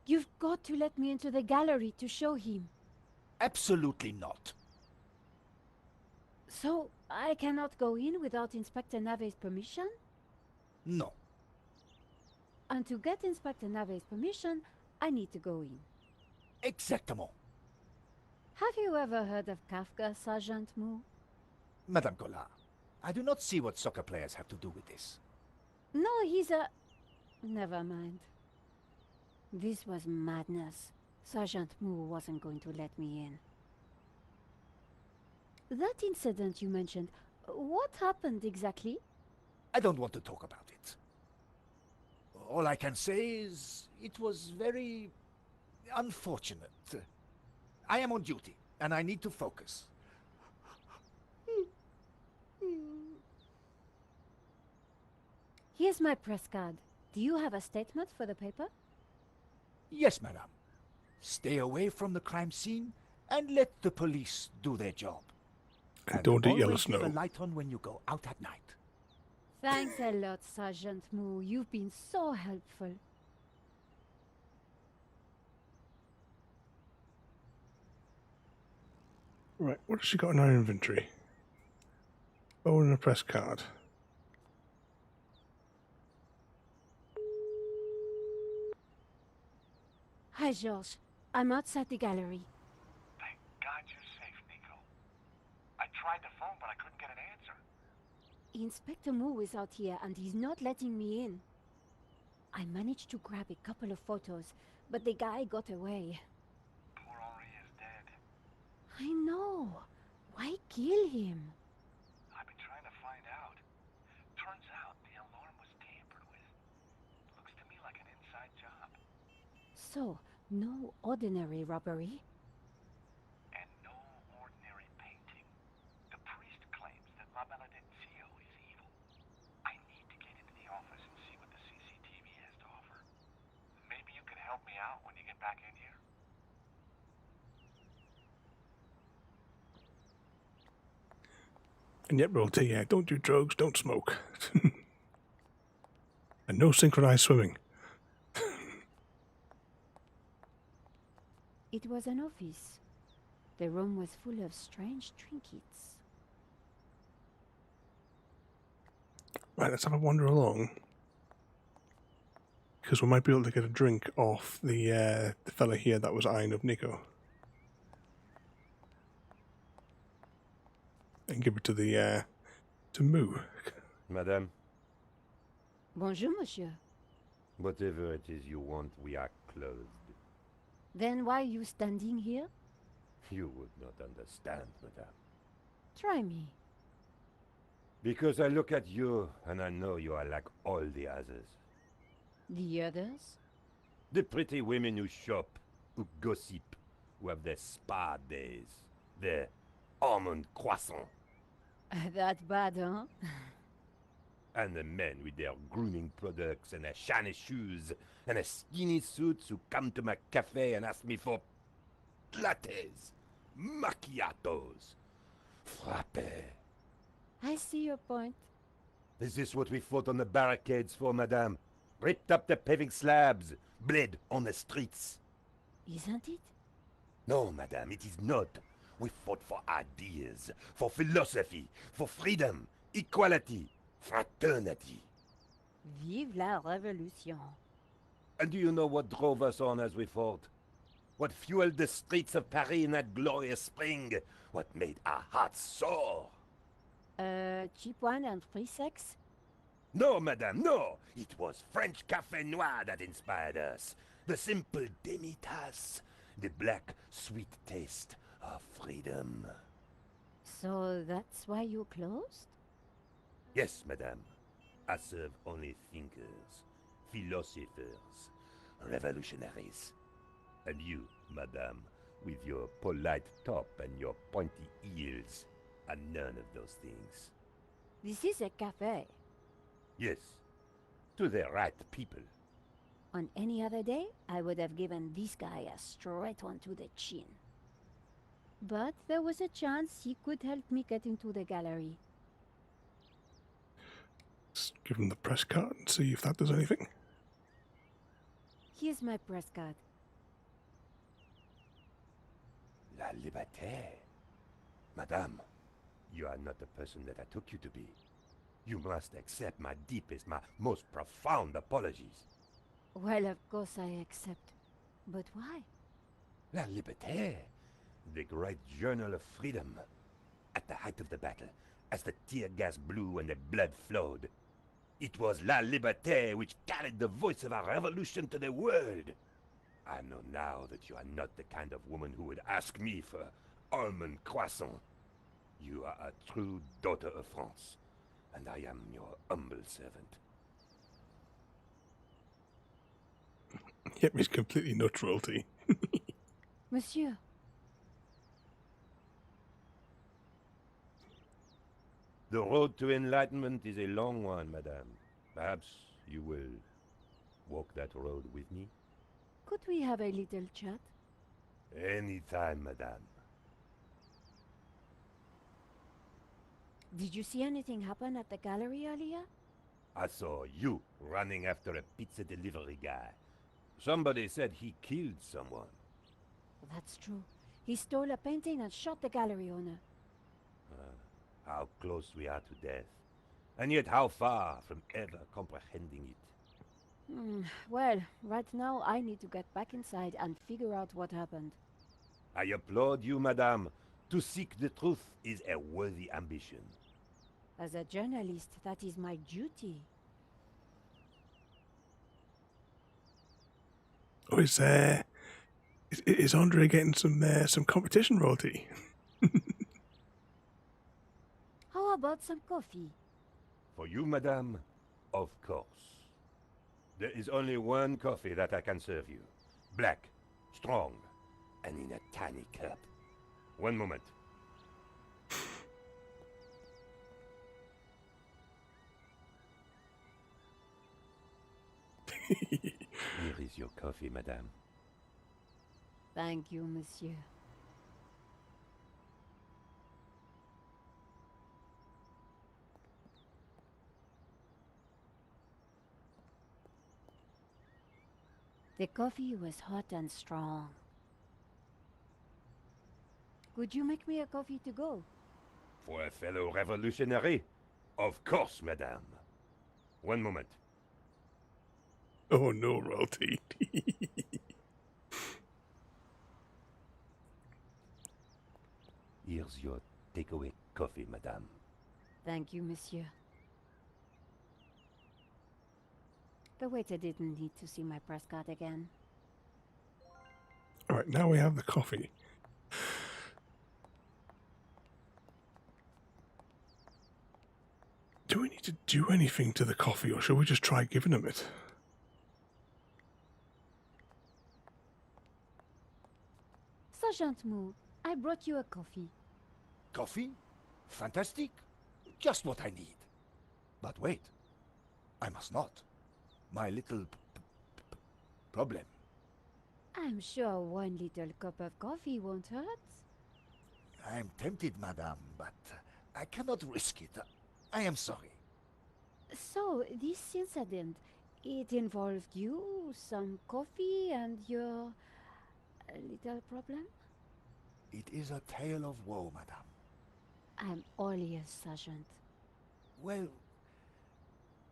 You've got to let me into the gallery to show him. Absolutely not. So, I cannot go in without Inspector Nave's permission? No. And to get Inspector Nave's permission, I need to go in. Exactement. Have you ever heard of Kafka, Sergeant Moo? Madame Collard, I do not see what soccer players have to do with this. No, he's a... Never mind. This was madness. Sergeant Moo wasn't going to let me in. That incident you mentioned, what happened exactly? I don't want to talk about it. All I can say is it was very unfortunate. I am on duty, and I need to focus. Here's my press card. Do you have a statement for the paper? Yes, madame. Stay away from the crime scene and let the police do their job. And don't eat yellow always snow. leave a light on when you go out at night. Thanks a lot, Sergeant Moo. You've been so helpful. Right, what has she got in her inventory? Oh, and a press card. Hi, George. I'm outside the gallery. Thank God you're safe, Nico. I tried the phone, but I couldn't get an answer. Inspector Moo is out here and he's not letting me in. I managed to grab a couple of photos, but the guy got away. Poor Henri is dead. I know. Why kill him? I've been trying to find out. Turns out the alarm was tampered with. Looks to me like an inside job. So, no ordinary robbery? And no ordinary painting. The priest claims that La Benedictio is evil. I need to get into the office and see what the CCTV has to offer. Maybe you could help me out when you get back in here? And yet we'll tell you, don't do drugs, don't smoke. And no synchronized swimming. It was an office. The room was full of strange trinkets. Right, let's have a wander along. Because we might be able to get a drink off the fella here that was eyeing up Nico. And give it to the, to Moo. Madame, Bonjour, monsieur. whatever it is you want, we are closed. Then why are you standing here? You would not understand, madame. Try me. Because I look at you, and I know you are like all the others. The others? The pretty women who shop, who gossip, who have their spa days, their almond croissant. That bad, huh? And the men with their grooming products and their shiny shoes and their skinny suits who come to my cafe and ask me for lattes, macchiatos, frappés. I see your point. Is this what we fought on the barricades for, madame? Ripped up the paving slabs, bled on the streets. Isn't it? No, madame, it is not. We fought for ideas, for philosophy, for freedom, equality, fraternity. Vive la révolution. And do you know what drove us on as we fought? What fueled the streets of Paris in that glorious spring? What made our hearts soar? Cheap wine and free sex? No, madame, no! It was French Café Noir that inspired us. The simple demi-tasse. The black, sweet taste of freedom. So that's why you closed? Yes, madame. I serve only thinkers, philosophers, revolutionaries. And you, madame, with your polite top and your pointy heels, are none of those things. This is a cafe. Yes, to the right people. On any other day, I would have given this guy a straight one to the chin. But there was a chance he could help me get into the gallery. Let's give him the press card and see if that does anything. Here's my press card. La liberté. Madame, you are not the person that I took you to be. You must accept my deepest, my most profound apologies. Well, of course I accept. But why? La liberté, the great journal of freedom. At the height of the battle, as the tear gas blew and the blood flowed, it was La Liberté which carried the voice of our revolution to the world. I know now that you are not the kind of woman who would ask me for almond croissant. You are a true daughter of France, and I am your humble servant. Yep, he's completely nut royalty. Monsieur. The road to enlightenment is a long one, madame. Perhaps you will walk that road with me? Could we have a little chat? Any time, madame. Did you see anything happen at the gallery earlier? I saw you running after a pizza delivery guy. Somebody said he killed someone. That's true. He stole a painting and shot the gallery owner. How close we are to death, and yet how far from ever comprehending it. Well, right now I need to get back inside and figure out what happened. I applaud you, madame. To seek the truth is a worthy ambition. As a journalist, that is my duty. Oh, is Andre getting some competition royalty? How about some coffee? For you, madame, of course. There is only one coffee that I can serve you. Black, strong, and in a tiny cup. One moment. Here is your coffee, madame. Thank you, monsieur. The coffee was hot and strong. Could you make me a coffee to go? For a fellow revolutionary? Of course, madame. One moment. Oh no, royalty. Here's your takeaway coffee, madame. Thank you, monsieur. The waiter didn't need to see my press card again. Alright, now we have the coffee. Do we need to do anything to the coffee, or should we just try giving him it? Sergeant Moo, I brought you a coffee. Coffee? Fantastic. Just what I need. But wait. I must not. My little problem. I'm sure one little cup of coffee won't hurt. I'm tempted, madame, but I cannot risk it. I am sorry. So, this incident, it involved you, some coffee, and your A little problem? It is a tale of woe, madame. I'm all ears, Sergeant. Well,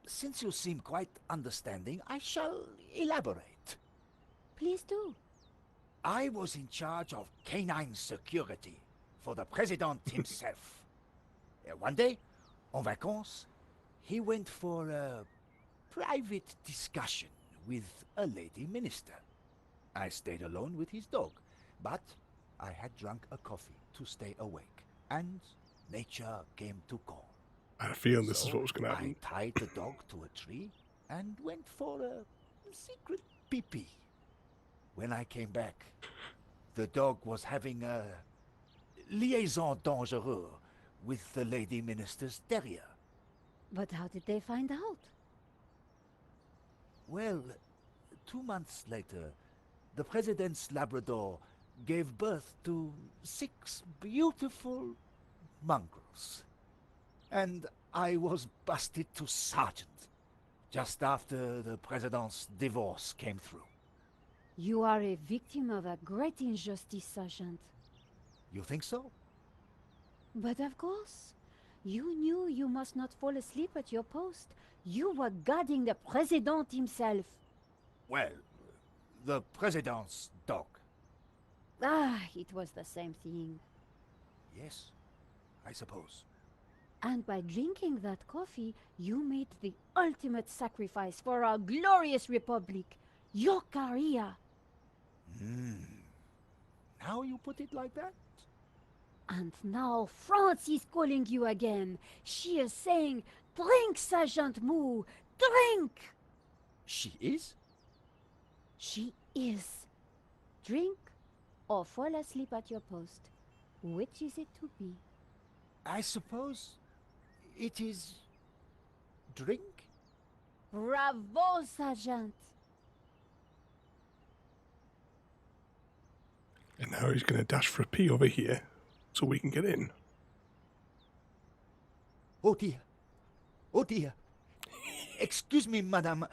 since you seem quite understanding, I shall elaborate. Please do. I was in charge of canine security for the president himself. One day, en vacances, he went for a private discussion with a lady minister. I stayed alone with his dog, but I had drunk a coffee to stay awake, and nature came to call. I had a feeling this is what was going to happen. I tied the dog to a tree and went for a secret pee-pee. When I came back, the dog was having a liaison dangereuse with the lady minister's terrier. But how did they find out? Well, 2 months later, the president's Labrador gave birth to 6 beautiful mongrels. And I was busted to sergeant just after the president's divorce came through. You are a victim of a great injustice, Sergeant. You think so? But of course. You knew you must not fall asleep at your post. You were guarding the president himself. Well, the president's dog. Ah, it was the same thing. Yes, I suppose. And by drinking that coffee, you made the ultimate sacrifice for our glorious republic, your career. Now you put it like that? And now France is calling you again. She is saying, "Drink, Sergeant Moo, drink!" She is? She is. Drink or fall asleep at your post. Which is it to be? I suppose it is drink? Bravo, Sergeant! And now he's going to dash for a pee over here so we can get in. Oh dear. Oh dear. Excuse me, madame.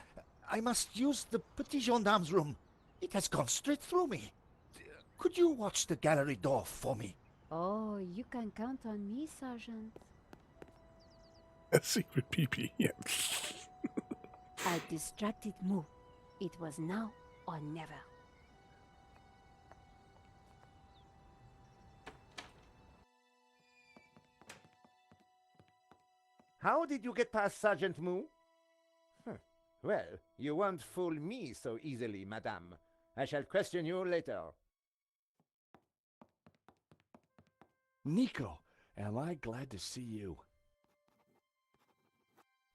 I must use the petit gendarme's room. It has gone straight through me. Could you watch the gallery door for me? Oh, you can count on me, Sergeant. A secret pee-pee, yeah. I distracted Moo. It was now or never. How did you get past Sergeant Moo? Well, you won't fool me so easily, madame. I shall question you later. Nico, am I glad to see you.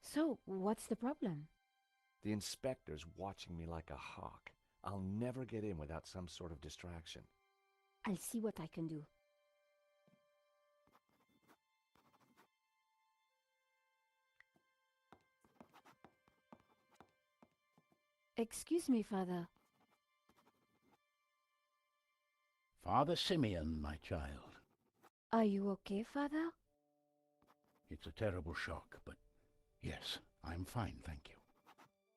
So, what's the problem? The inspector's watching me like a hawk. I'll never get in without some sort of distraction. I'll see what I can do. Excuse me, Father. Father Simeon, my child. Are you okay, Father? It's a terrible shock, but yes, I'm fine, thank you.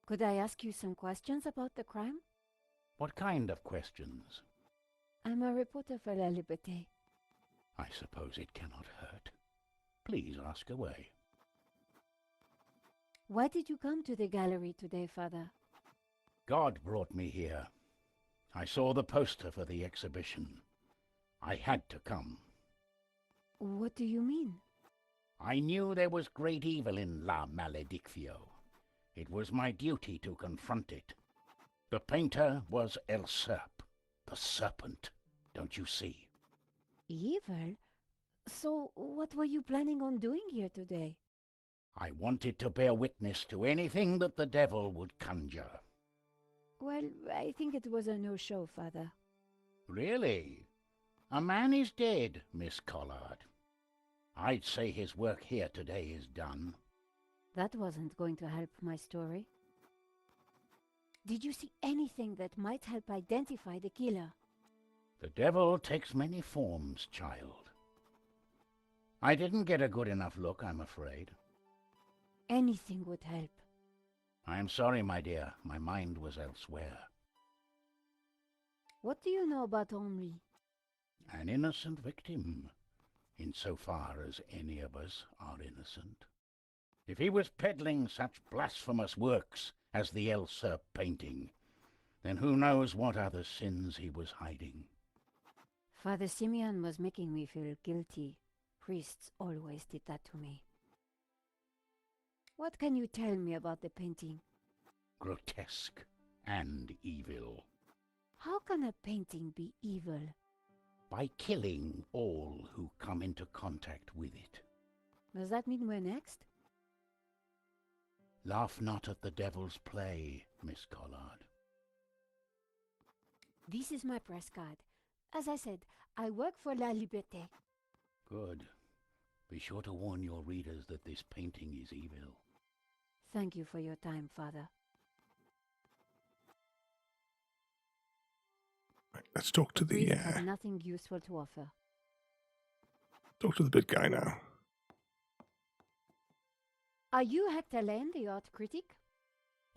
Could I ask you some questions about the crime? What kind of questions? I'm a reporter for La Liberté. I suppose it cannot hurt. Please ask away. Why did you come to the gallery today, Father? God brought me here. I saw the poster for the exhibition. I had to come. What do you mean? I knew there was great evil in La Maledictio. It was my duty to confront it. The painter was El Serp, the Serpent, don't you see? Evil? So, what were you planning on doing here today? I wanted to bear witness to anything that the devil would conjure. Well, I think it was a no-show, Father. Really? A man is dead, Miss Collard. I'd say his work here today is done. That wasn't going to help my story. Did you see anything that might help identify the killer? The devil takes many forms, child. I didn't get a good enough look, I'm afraid. Anything would help. I'm sorry, my dear. My mind was elsewhere. What do you know about Henri? An innocent victim, insofar as any of us are innocent. If he was peddling such blasphemous works as the El Serp painting, then who knows what other sins he was hiding. Father Simeon was making me feel guilty. Priests always did that to me. What can you tell me about the painting? Grotesque and evil. How can a painting be evil? By killing all who come into contact with it. Does that mean we're next? Laugh not at the devil's play, Miss Collard. This is my press card. As I said, I work for La Liberté. Good. Be sure to warn your readers that this painting is evil. Thank you for your time, Father. Right, let's talk to the Priests have nothing useful to offer. talk to the big guy now. Are you Hector Lane, the art critic?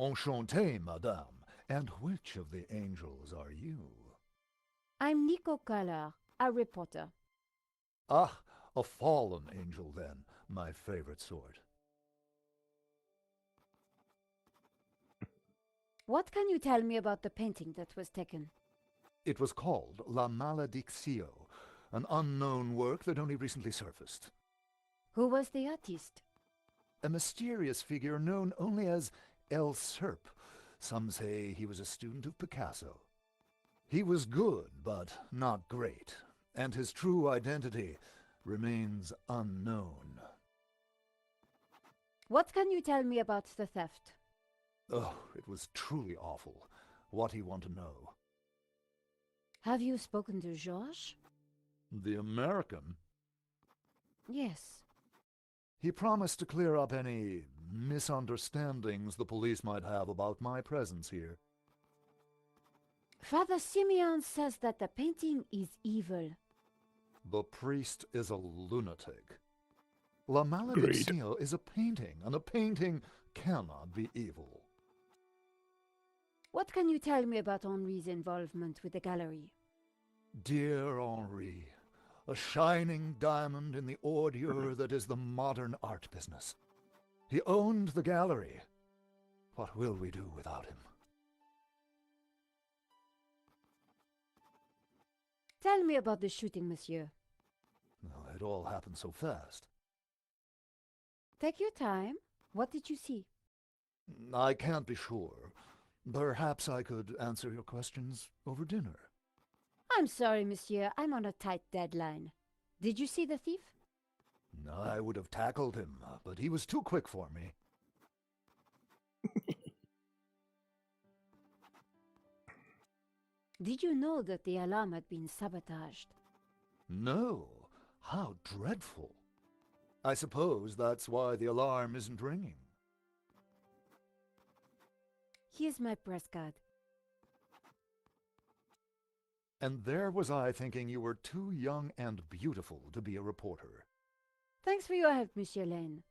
Enchanté, madame. And which of the angels are you? I'm Nico Collard, a reporter. Ah, a fallen angel then, my favorite sort. What can you tell me about the painting that was taken? It was called La Maledictio, an unknown work that only recently surfaced. Who was the artist? A mysterious figure known only as El Serp. Some say he was a student of Picasso. He was good, but not great, and his true identity remains unknown. What can you tell me about the theft? Oh, it was truly awful. What do you want to know? Have you spoken to Georges? The American? Yes. He promised to clear up any misunderstandings the police might have about my presence here. Father Simeon says that the painting is evil. The priest is a lunatic. La Maledictio is a painting, and a painting cannot be evil. What can you tell me about Henri's involvement with the gallery? Dear Henri, a shining diamond in the ordure that is the modern art business. He owned the gallery. What will we do without him? Tell me about the shooting, monsieur. Oh, it all happened so fast. Take your time. What did you see? I can't be sure. Perhaps I could answer your questions over dinner. I'm sorry, monsieur. I'm on a tight deadline. Did you see the thief? I would have tackled him, but he was too quick for me. Did you know that the alarm had been sabotaged? No. How dreadful. I suppose that's why the alarm isn't ringing. Here's my press card. And there was I thinking you were too young and beautiful to be a reporter. Thanks for your help, Monsieur Lane.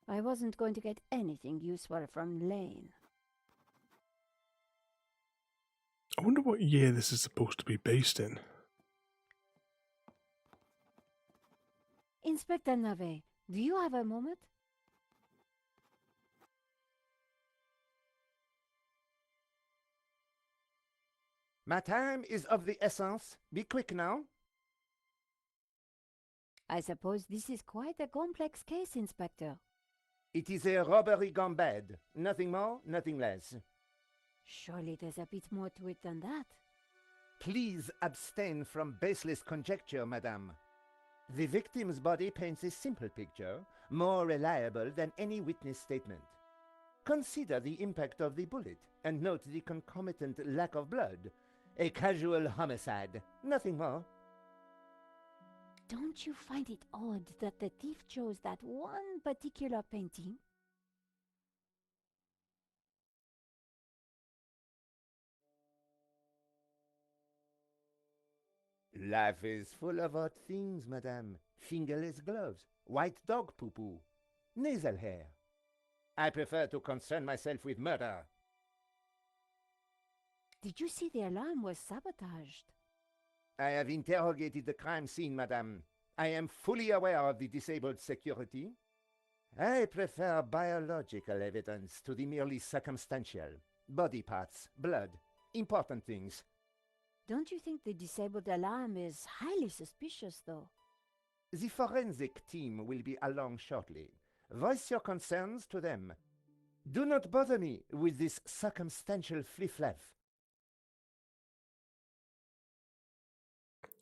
I wasn't going to get anything useful from Lane. I wonder what year this is supposed to be based in. Inspector Navet, do you have a moment? My time is of the essence. Be quick now. I suppose this is quite a complex case, Inspector. It is a robbery gone bad. Nothing more, nothing less. Surely there's a bit more to it than that. Please abstain from baseless conjecture, madame. The victim's body paints a simple picture, more reliable than any witness statement. Consider the impact of the bullet, and note the concomitant lack of blood. A casual homicide, nothing more. Don't you find it odd that the thief chose that one particular painting? Life is full of odd things, madame. Fingerless gloves, white dog poo-poo, nasal hair. I prefer to concern myself with murder. Did you see the alarm was sabotaged? I have interrogated the crime scene, madame. I am fully aware of the disabled security. I prefer biological evidence to the merely circumstantial. Body parts, blood, important things. Don't you think the disabled alarm is highly suspicious, though? The forensic team will be along shortly. Voice your concerns to them. Do not bother me with this circumstantial fliff-flaff.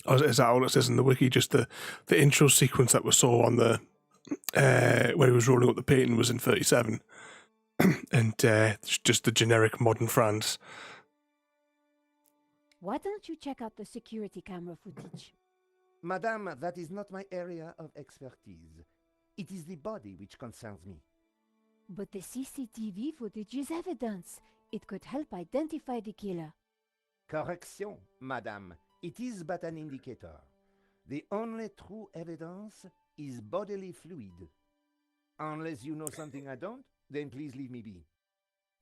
Oh, is that all it says in the wiki? Just the intro sequence that we saw on the when he was rolling up the painting was in 37, and just the generic modern France. Why don't you check out the security camera footage? Madame, that is not my area of expertise. It is the body which concerns me. But the CCTV footage is evidence. It could help identify the killer. Correction, madame. It is but an indicator. The only true evidence is bodily fluid. Unless you know something I don't, then please leave me be.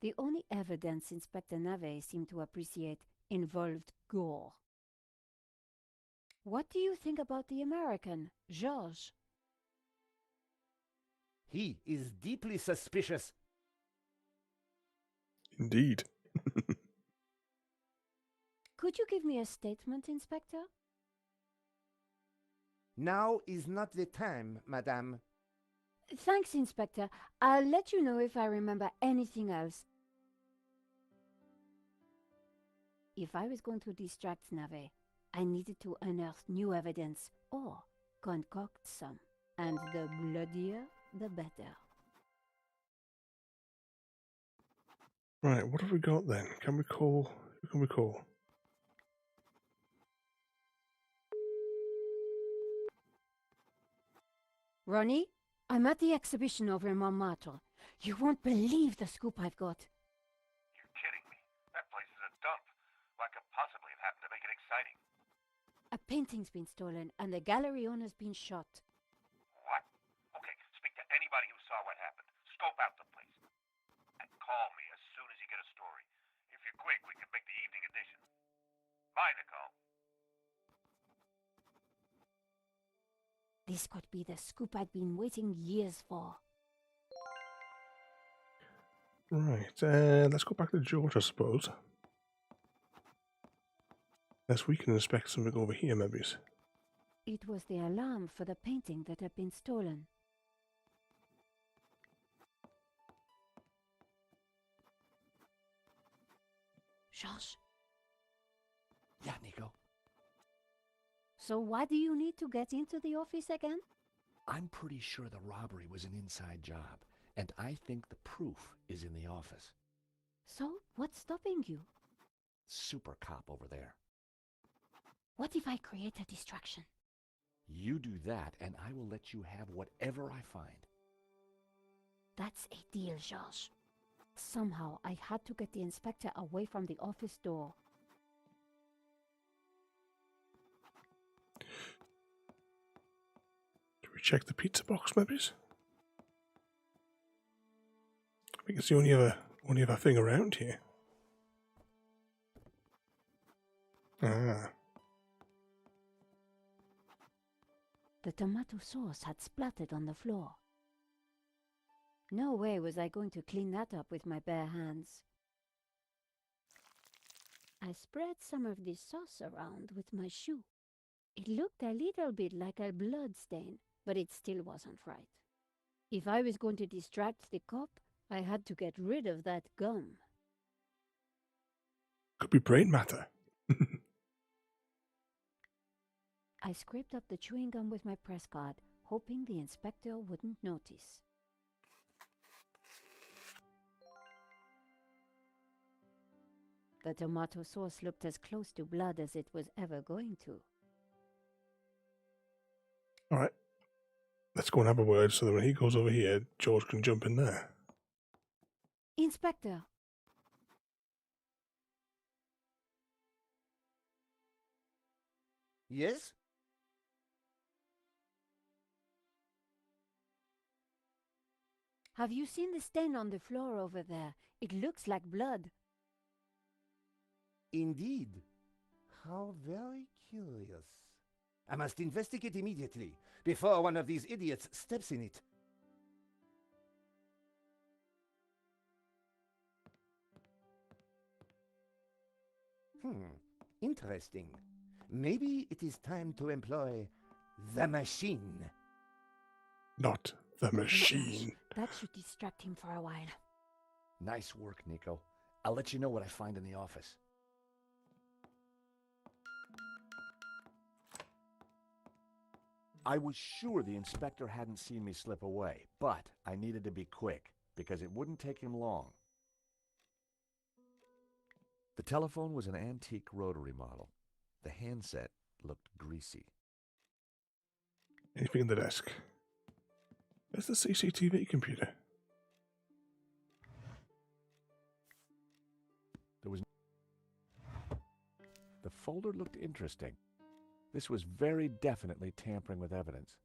The only evidence Inspector Nave seemed to appreciate involved gore. What do you think about the American, George? He is deeply suspicious. Indeed. Could you give me a statement, Inspector? Now is not the time, madame. Thanks, Inspector. I'll let you know if I remember anything else. If I was going to distract Nave, I needed to unearth new evidence or concoct some. And the bloodier, the better. Right, what have we got then? Can we call? Who can we call? Ronnie, I'm at the exhibition over in Montmartre. You won't believe the scoop I've got. You're kidding me. That place is a dump. What could possibly have happened to make it exciting? A painting's been stolen and the gallery owner's been shot. What? Okay, speak to anybody who saw what happened. Scope out the place. And call me as soon as you get a story. If you're quick, we can make the evening edition. Bye, Nicole. This could be the scoop I'd been waiting years for. Right, let's go back to George, I suppose. Unless we can inspect something over here, maybe. It was the alarm for the painting that had been stolen. Josh? Yeah, Nico. So why do you need to get into the office again? I'm pretty sure the robbery was an inside job, and I think the proof is in the office. So, what's stopping you? Super cop over there. What if I create a distraction? You do that, and I will let you have whatever I find. That's a deal, George. Somehow, I had to get the inspector away from the office door. Do we check the pizza box, maybe? I think it's the only other thing around here. Ah. The tomato sauce had splattered on the floor. No way was I going to clean that up with my bare hands. I spread some of this sauce around with my shoe. It looked a little bit like a blood stain, but it still wasn't right. If I was going to distract the cop, I had to get rid of that gum. Could be brain matter. I scraped up the chewing gum with my press card, hoping the inspector wouldn't notice. The tomato sauce looked as close to blood as it was ever going to. All right. Let's go and have a word so that when he goes over here, George can jump in there. Inspector! Yes? Have you seen the stain on the floor over there? It looks like blood. Indeed. How very curious. I must investigate immediately, before one of these idiots steps in it. Interesting. Maybe it is time to employ the machine. Not the machine. That should distract him for a while. Nice work, Nico. I'll let you know what I find in the office. I was sure the inspector hadn't seen me slip away, but I needed to be quick, because it wouldn't take him long. The telephone was an antique rotary model. The handset looked greasy. Anything in the desk? Where's the CCTV computer? The folder looked interesting. This was very definitely tampering with evidence.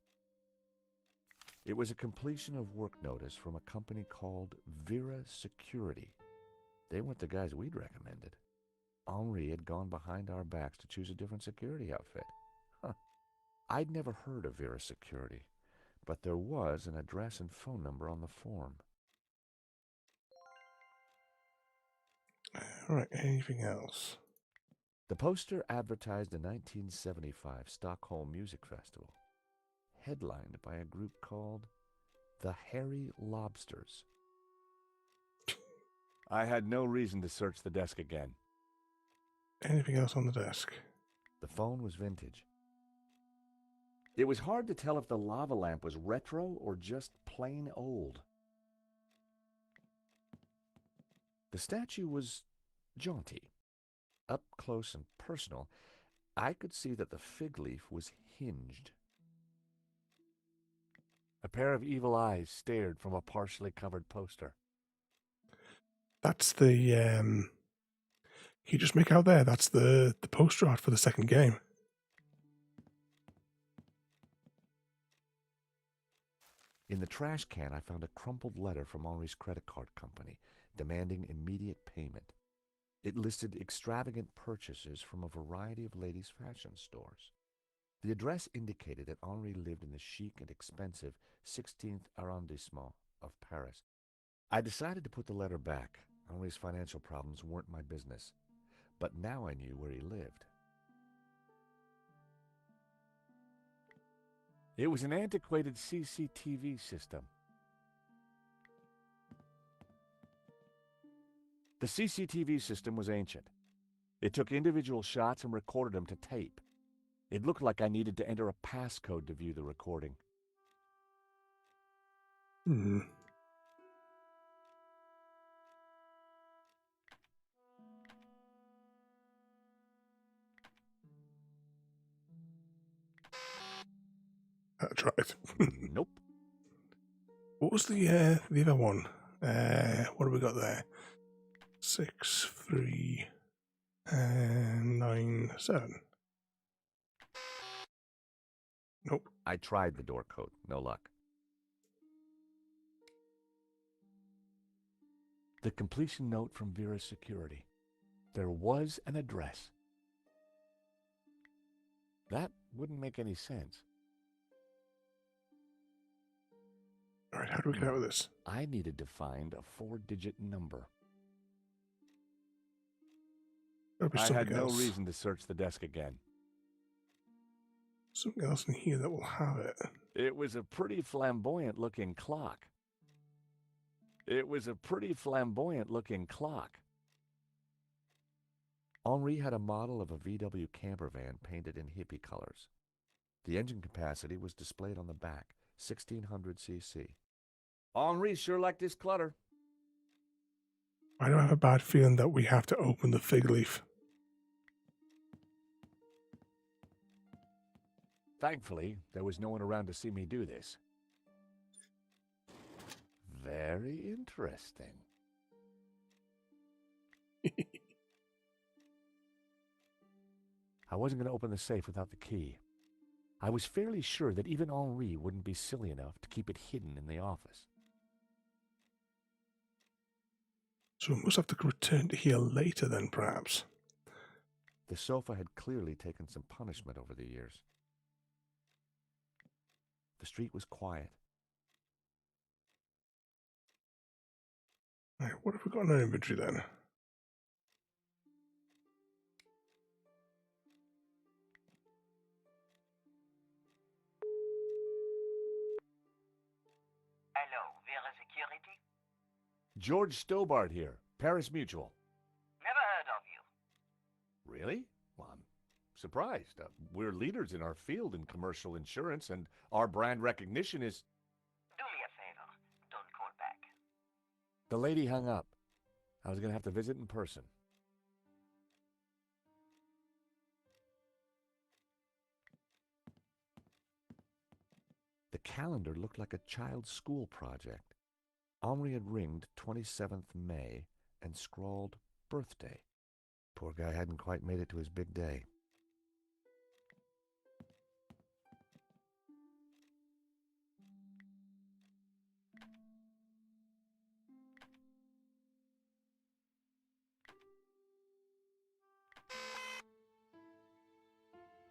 It was a completion of work notice from a company called Vera Security. They weren't the guys we'd recommended. Henri had gone behind our backs to choose a different security outfit. I'd never heard of Vera Security, but there was an address and phone number on the form. All right, anything else? The poster advertised a 1975 Stockholm Music Festival, headlined by a group called the Hairy Lobsters. I had no reason to search the desk again. Anything else on the desk? The phone was vintage. It was hard to tell if the lava lamp was retro or just plain old. The statue was jaunty. Up close and personal, I could see that the fig leaf was hinged. A pair of evil eyes stared from a partially covered poster. That's the, can you just make out there? That's the poster art for the second game. In the trash can, I found a crumpled letter from Henri's credit card company, demanding immediate payment. It listed extravagant purchases from a variety of ladies' fashion stores. The address indicated that Henri lived in the chic and expensive 16th arrondissement of Paris. I decided to put the letter back. Henri's financial problems weren't my business, but now I knew where he lived. It was an antiquated CCTV system. The CCTV system was ancient. It took individual shots and recorded them to tape. It looked like I needed to enter a passcode to view the recording. That's right. Nope. What was the other one? What have we got there? 6397. Nope. I tried the door code. No luck. The completion note from Vera Security. There was an address. That wouldn't make any sense. All right, how do we get out of this? I needed to find a 4-digit number. I had no reason to search the desk again. Something else in here that will have it. It was a pretty flamboyant-looking clock. Henri had a model of a VW camper van painted in hippie colors. The engine capacity was displayed on the back, 1600 cc. Henri sure liked his clutter. I don't have a bad feeling that we have to open the fig leaf. Thankfully, there was no one around to see me do this. Very interesting. I wasn't going to open the safe without the key. I was fairly sure that even Henri wouldn't be silly enough to keep it hidden in the office. So we must have to return to here later then, perhaps. The sofa had clearly taken some punishment over the years. The street was quiet. Right, what have we got in our inventory then? Hello, Vera Security? George Stobbart here, Paris Mutual. Never heard of you. Really? Well, I'm surprised. We're leaders in our field in commercial insurance, and our brand recognition is... Do me a favor. Don't call back. The lady hung up. I was going to have to visit in person. The calendar looked like a child's school project. Henri had ringed 27th May and scrawled birthday. Poor guy hadn't quite made it to his big day.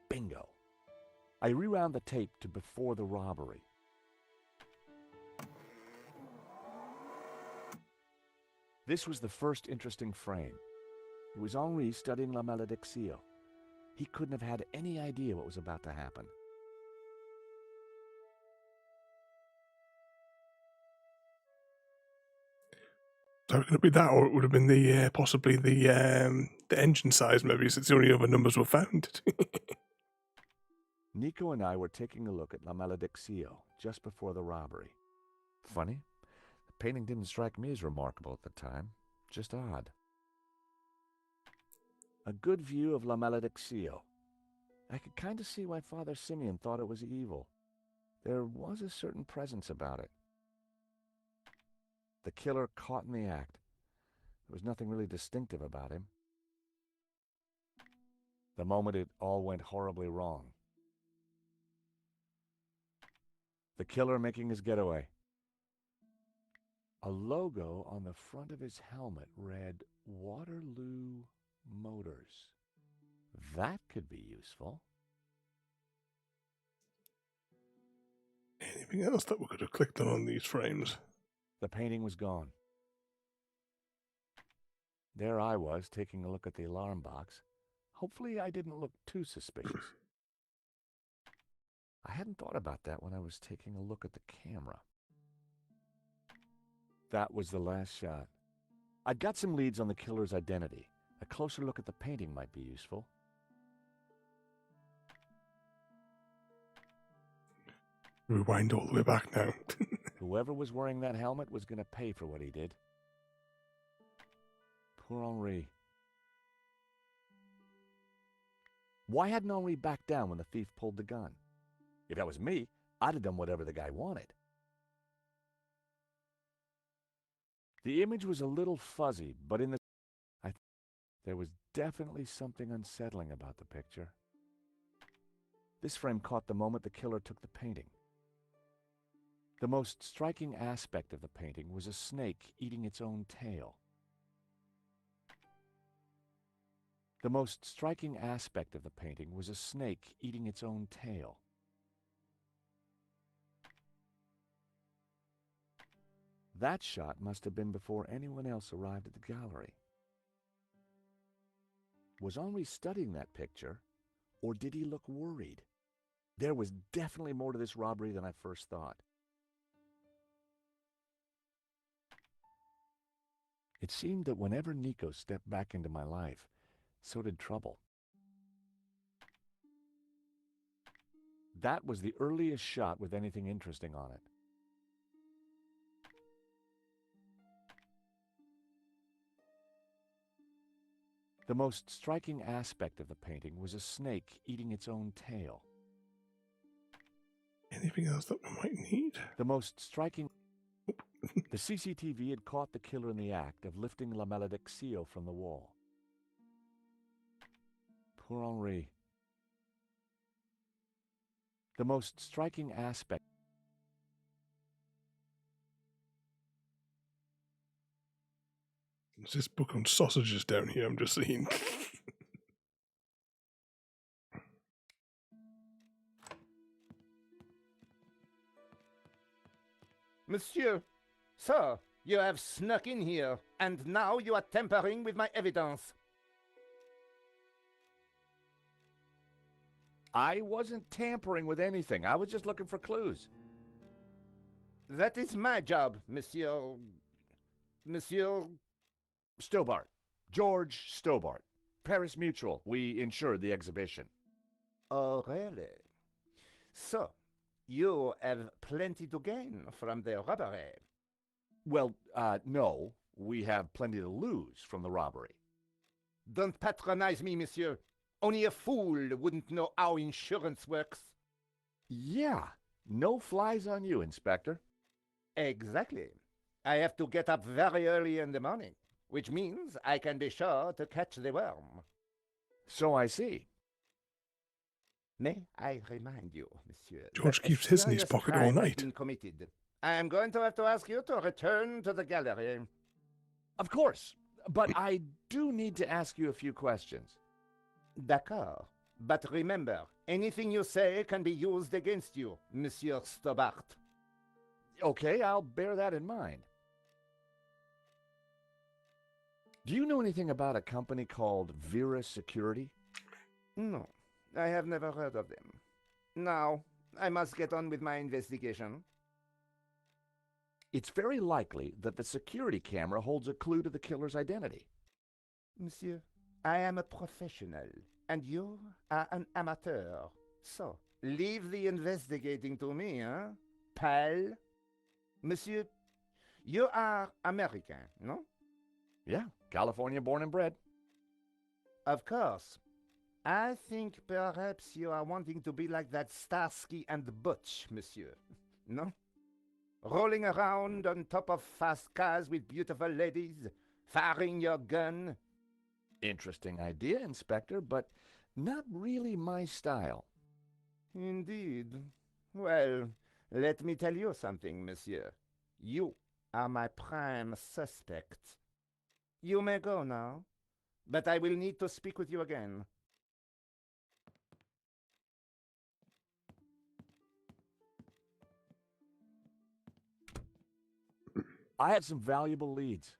Bingo. I rewound the tape to before the robbery. This was the first interesting frame. It was Henri studying La Malédiction. He couldn't have had any idea what was about to happen. So it could be that, or it would have been the possibly the engine size, maybe, since the only other numbers were found. Nico and I were taking a look at La Malédiction just before the robbery. Funny, the painting didn't strike me as remarkable at the time, just odd. A good view of La Malédiction. I could kind of see why Father Simeon thought it was evil. There was a certain presence about it. The killer caught in the act. There was nothing really distinctive about him. The moment it all went horribly wrong. The killer making his getaway. A logo on the front of his helmet read Waterloo Motors. That could be useful. Anything else that we could have clicked on these frames? The painting was gone. There I was, taking a look at the alarm box. Hopefully I didn't look too suspicious. I hadn't thought about that when I was taking a look at the camera. That was the last shot. I'd got some leads on the killer's identity. A closer look at the painting might be useful. Rewind all the way back now. Whoever was wearing that helmet was going to pay for what he did. Poor Henri. Why hadn't Henri backed down when the thief pulled the gun? If that was me, I'd have done whatever the guy wanted. The image was a little fuzzy, but in the... there was definitely something unsettling about the picture. This frame caught the moment the killer took the painting. The most striking aspect of the painting was a snake eating its own tail. The most striking aspect of the painting was a snake eating its own tail. That shot must have been before anyone else arrived at the gallery. Was Henri studying that picture, or did he look worried? There was definitely more to this robbery than I first thought. It seemed that whenever Nico stepped back into my life, so did trouble. That was the earliest shot with anything interesting on it. The most striking aspect of the painting was a snake eating its own tail. Anything else that we might need? The most striking... The CCTV had caught the killer in the act of lifting La Malédiction from the wall. Poor Henri. The most striking aspect... There's this book on sausages down here I'm just seeing. Monsieur, sir, you have snuck in here, and now you are tampering with my evidence. I wasn't tampering with anything. I was just looking for clues. That is my job, Monsieur... Monsieur... Stobbart. George Stobbart. Paris Mutual. We insured the exhibition. Oh, really? So, you have plenty to gain from the robbery. Well, no. We have plenty to lose from the robbery. Don't patronize me, monsieur. Only a fool wouldn't know how insurance works. Yeah. No flies on you, Inspector. Exactly. I have to get up very early in the morning, which means I can be sure to catch the worm. So I see. May I remind you, monsieur, George that keeps a his in his serious pocket all crime has night. been committed. I am going to have to ask you to return to the gallery. Of course. But I do need to ask you a few questions. D'accord. But remember, anything you say can be used against you, Monsieur Stobbart. Okay, I'll bear that in mind. Do you know anything about a company called Vera Security? No, I have never heard of them. Now, I must get on with my investigation. It's very likely that the security camera holds a clue to the killer's identity. Monsieur, I am a professional, and you are an amateur. So, leave the investigating to me, huh, pal? Monsieur, you are American, no? Yeah, California born and bred. Of course. I think perhaps you are wanting to be like that Starsky and Butch, monsieur. No? Rolling around on top of fast cars with beautiful ladies, firing your gun. Interesting idea, Inspector, but not really my style. Indeed. Well, let me tell you something, monsieur. You are my prime suspect. You may go now, but I will need to speak with you again. I had some valuable leads,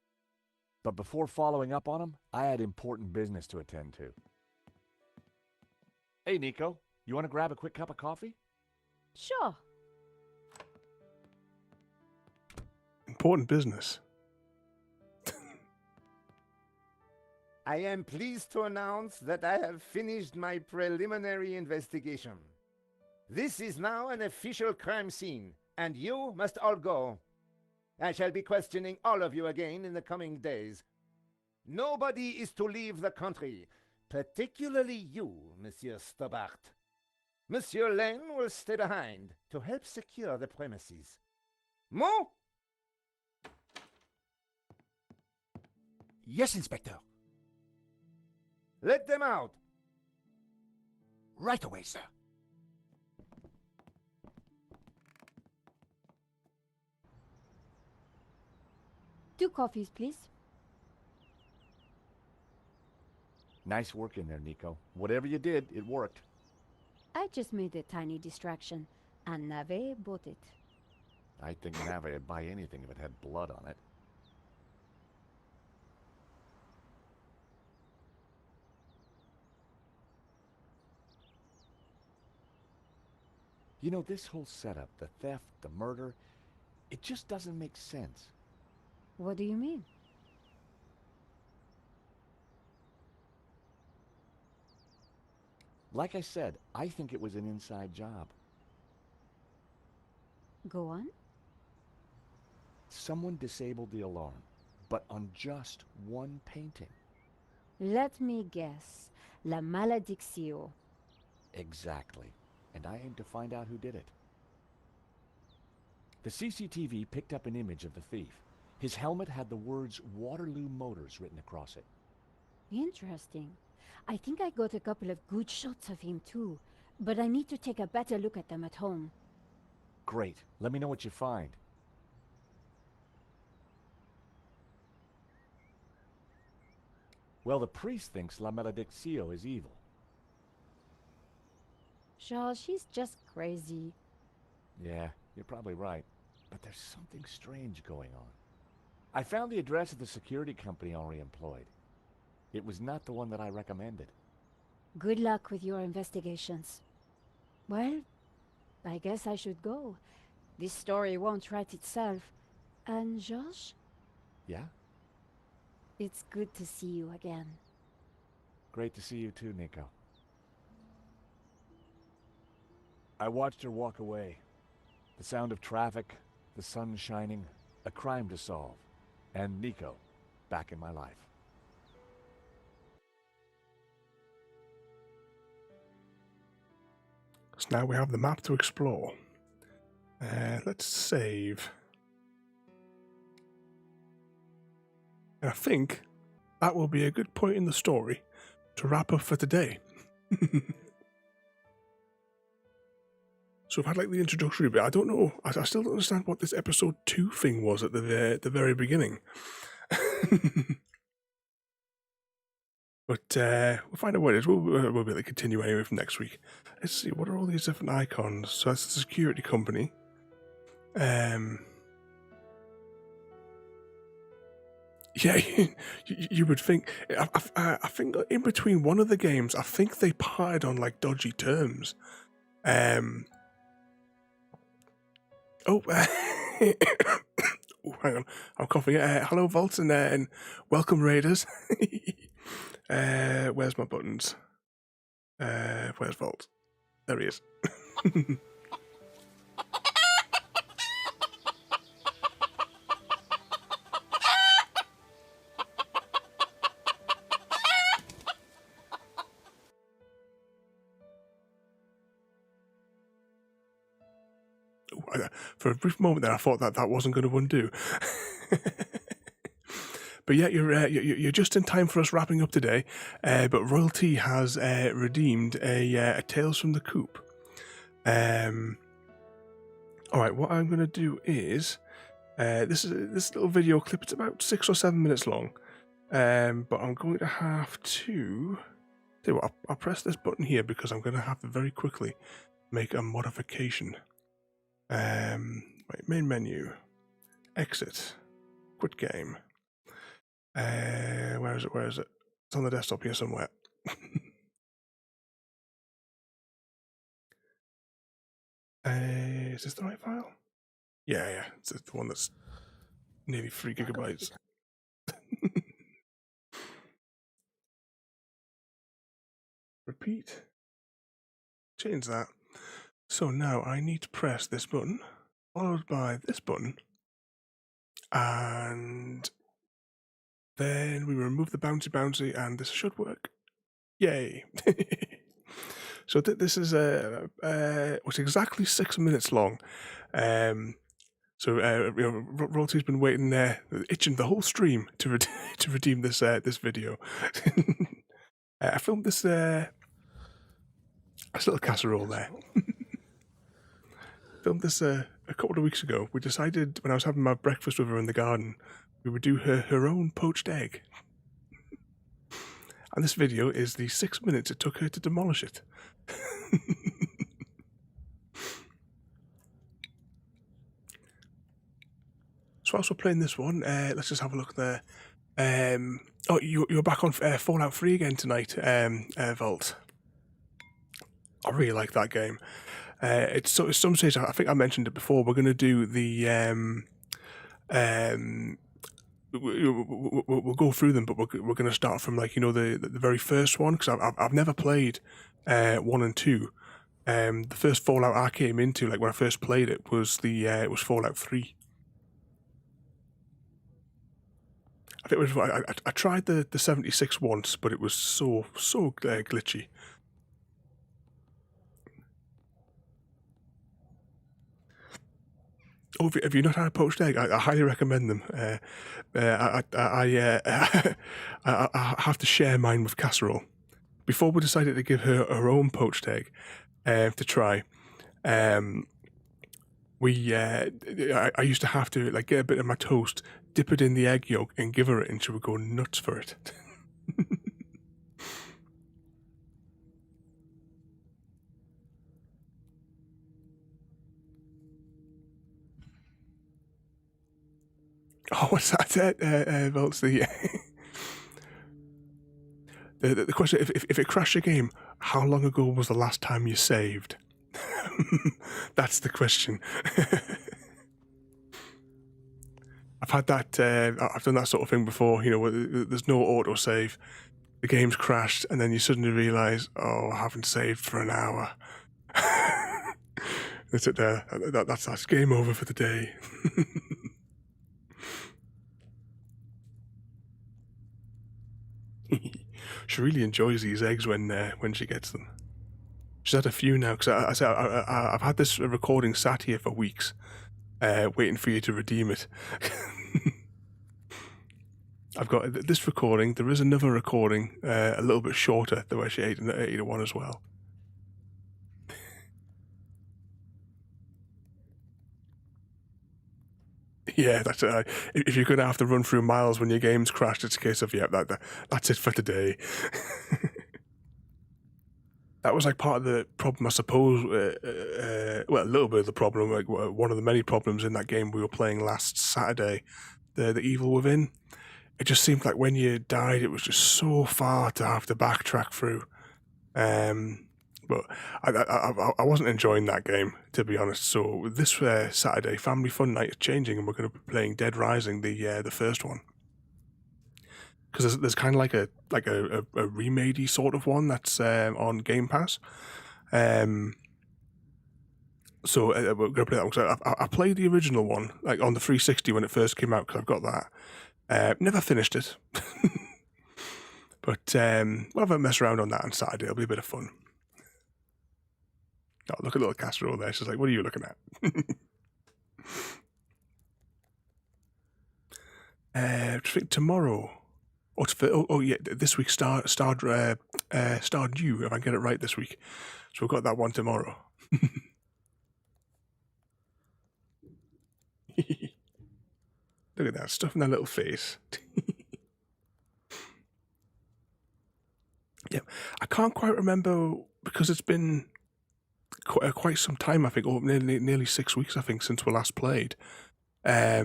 but before following up on them, I had important business to attend to. Hey, Nico, you want to grab a quick cup of coffee? Sure. Important business. I am pleased to announce that I have finished my preliminary investigation. This is now an official crime scene, and you must all go. I shall be questioning all of you again in the coming days. Nobody is to leave the country, particularly you, Monsieur Stobbart. Monsieur Lane will stay behind to help secure the premises. Mo? Yes, Inspector. Let them out. Right away, sir. Two coffees, please. Nice work in there, Nico. Whatever you did, it worked. I just made a tiny distraction, and Nave bought it. I think Nave would buy anything if it had blood on it. You know, this whole setup, the theft, the murder, it just doesn't make sense. What do you mean? Like I said, I think it was an inside job. Go on. Someone disabled the alarm, but on just one painting. Let me guess. La Maledictio. Exactly. And I aim to find out who did it. The CCTV picked up an image of the thief. His helmet had the words Waterloo Motors written across it. Interesting. I think I got a couple of good shots of him too, but I need to take a better look at them at home. Great. Let me know what you find. Well, the priest thinks La Maledictio is evil. Charles, she's just crazy. Yeah, you're probably right. But there's something strange going on. I found the address of the security company Henri employed. It was not the one that I recommended. Good luck with your investigations. Well, I guess I should go. This story won't write itself. And Georges? Yeah? It's good to see you again. Great to see you too, Nico. I watched her walk away. The sound of traffic, the sun shining, a crime to solve, and Nico back in my life. So now we have the map to explore. Let's save. And I think that will be a good point in the story to wrap up for today. So we've had like the introductory bit. I don't know. I still don't understand what this episode 2 thing was at the very beginning. But we'll find out what it is. We'll be able to continue anyway from next week. Let's see, what are all these different icons? So that's the security company. Yeah, you would think. I think in between one of the games, I think they parted on like dodgy terms. Oh, oh, hang on, I'm coughing. Hello, Vault, and welcome, Raiders. Where's my buttons? Where's Vault? There he is. For a brief moment there, I thought that wasn't going to undo. But yeah, you're just in time for us wrapping up today. But Royalty has redeemed a Tales from the Coop. All right, what I'm going to do is this little video clip. It's about 6 or 7 minutes long. But I'm going to have to. Tell you what, I'll press this button here because I'm going to have to very quickly make a modification. Right, main menu, exit, quit game. Where is it? It's on the desktop here somewhere. Is this the right file? Yeah, it's the one that's nearly 3 gigabytes. Repeat. Change that. So now I need to press this button, followed by this button, and then we remove the bouncy, and this should work. Yay! So this is it's exactly 6 minutes long. Royalty's been waiting there, itching the whole stream to redeem this video. I filmed this little casserole there. Filmed this a couple of weeks ago. We decided when I was having my breakfast with her in the garden, we would do her own poached egg. And this video is the 6 minutes it took her to demolish it. So whilst we're playing this one, let's just have a look there. Oh, you're back on Fallout 3 again tonight, Vault. I really like that game. It's so at some stage, I think I mentioned it before. We're going to do the we'll go through them, but we're going to start from the very first one because I've never played 1 and 2. The first Fallout I came into, like when I first played it, was it was Fallout 3. I think it was I tried the 76 once, but it was so glitchy. Oh, if you've not had a poached egg, I highly recommend them. I have to share mine with Casserole. Before we decided to give her own poached egg to try, I used to have to get a bit of my toast, dip it in the egg yolk, and give her it, and she would go nuts for it. Oh, what's that? Well, it's the question: if it crashed your game, how long ago was the last time you saved? That's the question. I've had that. I've done that sort of thing before. You know, there's no autosave. The game's crashed, and then you suddenly realise, oh, I haven't saved for an hour. That's it there. That's game over for the day. She really enjoys these eggs when she gets them. She's had a few now, because I've had this recording sat here for weeks, waiting for you to redeem it. I've got this recording. There is another recording, a little bit shorter, where she ate one as well. Yeah, that's it. If you're going to have to run through miles when your game's crashed, it's a case of, yeah, that's it for today. That was like part of the problem, I suppose. Well, a little bit of the problem, like one of the many problems in that game we were playing last Saturday, the Evil Within. It just seemed like when you died, it was just so far to have to backtrack through. But I wasn't enjoying that game, to be honest. So this Saturday, Family Fun Night is changing, and we're going to be playing Dead Rising, the first one. Because there's kind of like a remade-y sort of one that's on Game Pass. So we're going to play that one. So I played the original one, like on the 360 when it first came out, because I've got that. Never finished it. But we'll have a mess around on that on Saturday. It'll be a bit of fun. Oh, look at little casserole there. She's like, what are you looking at? I think tomorrow... yeah, this week starred you, if I get it right this week. So we've got that one tomorrow. Look at that, stuff in that little face. Yeah, I can't quite remember, because it's been quite some time, I think, or nearly 6 weeks, I think, since we last played. I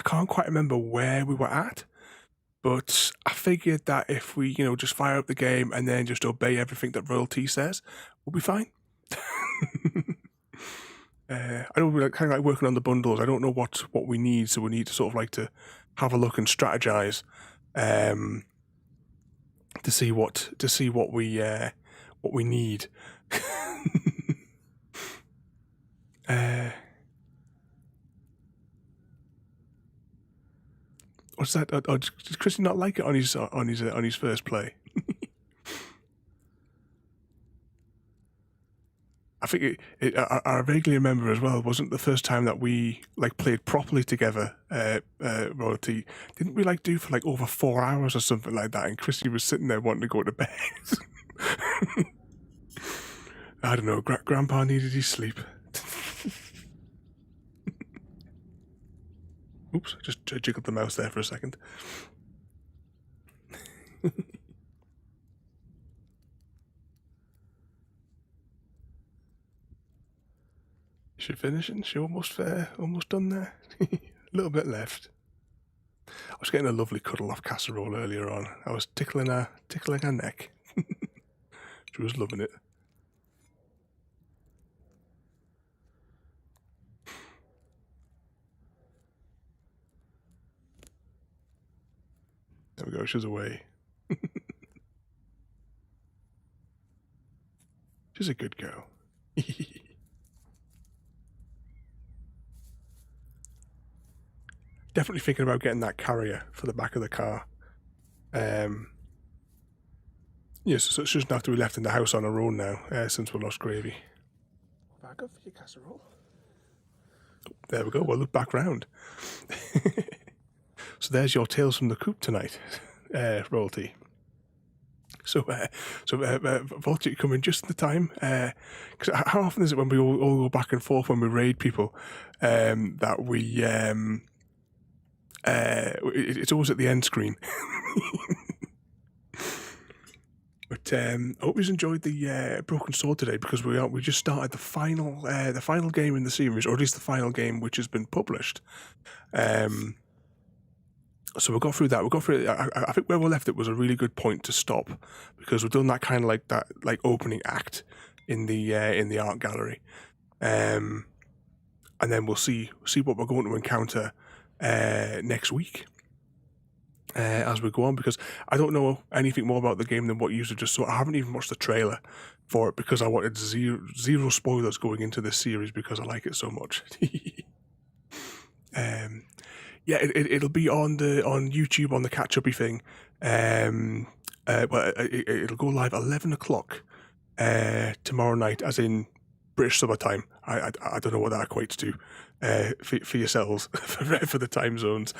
can't quite remember where we were at. But I figured that if we, just fire up the game and then just obey everything that Royalty says, we'll be fine. I don't really kind of like working on the bundles. I don't know what we need, so we need to sort of like to have a look and strategize to see what we need. What's that? Does Christy not like it on his first play? I think I vaguely remember as well. Wasn't the first time that we played properly together? Royalty, didn't we do for over 4 hours or something like that? And Christy was sitting there wanting to go to bed. I don't know. Grandpa needed his sleep. Oops, I just jiggled the mouse there for a second. Is she finishing? She almost done there. A little bit left. I was getting a lovely cuddle off Casserole earlier on. I was tickling her neck. She was loving it. There we go, she's away. She's a good girl. Definitely thinking about getting that carrier for the back of the car. Yes, so she doesn't have to be left in the house on her own now, since we lost Gravy. Back up for your casserole. There we go, we'll look back round. So there's your Tales from the Coop tonight, Royalty. So Vulture, you come in just in the time. Because how often is it when we all go back and forth when we raid people, that we it's always at the end screen. But I hope you enjoyed the Broken Sword today, because we just started the final game in the series, or at least the final game which has been published. So we'll go through that. We'll go through. I think where we left it was a really good point to stop, because we've done that kind of like opening act in the art gallery, and then we'll see what we're going to encounter next week. As we go on, because I don't know anything more about the game than what you just saw. I haven't even watched the trailer for it, because I wanted zero spoilers going into this series, because I like it so much. Yeah, it'll be on YouTube on the catch-uppy thing. Well, it'll go live 11 o'clock tomorrow night, as in British summertime. I don't know what that equates to for yourselves for the time zones.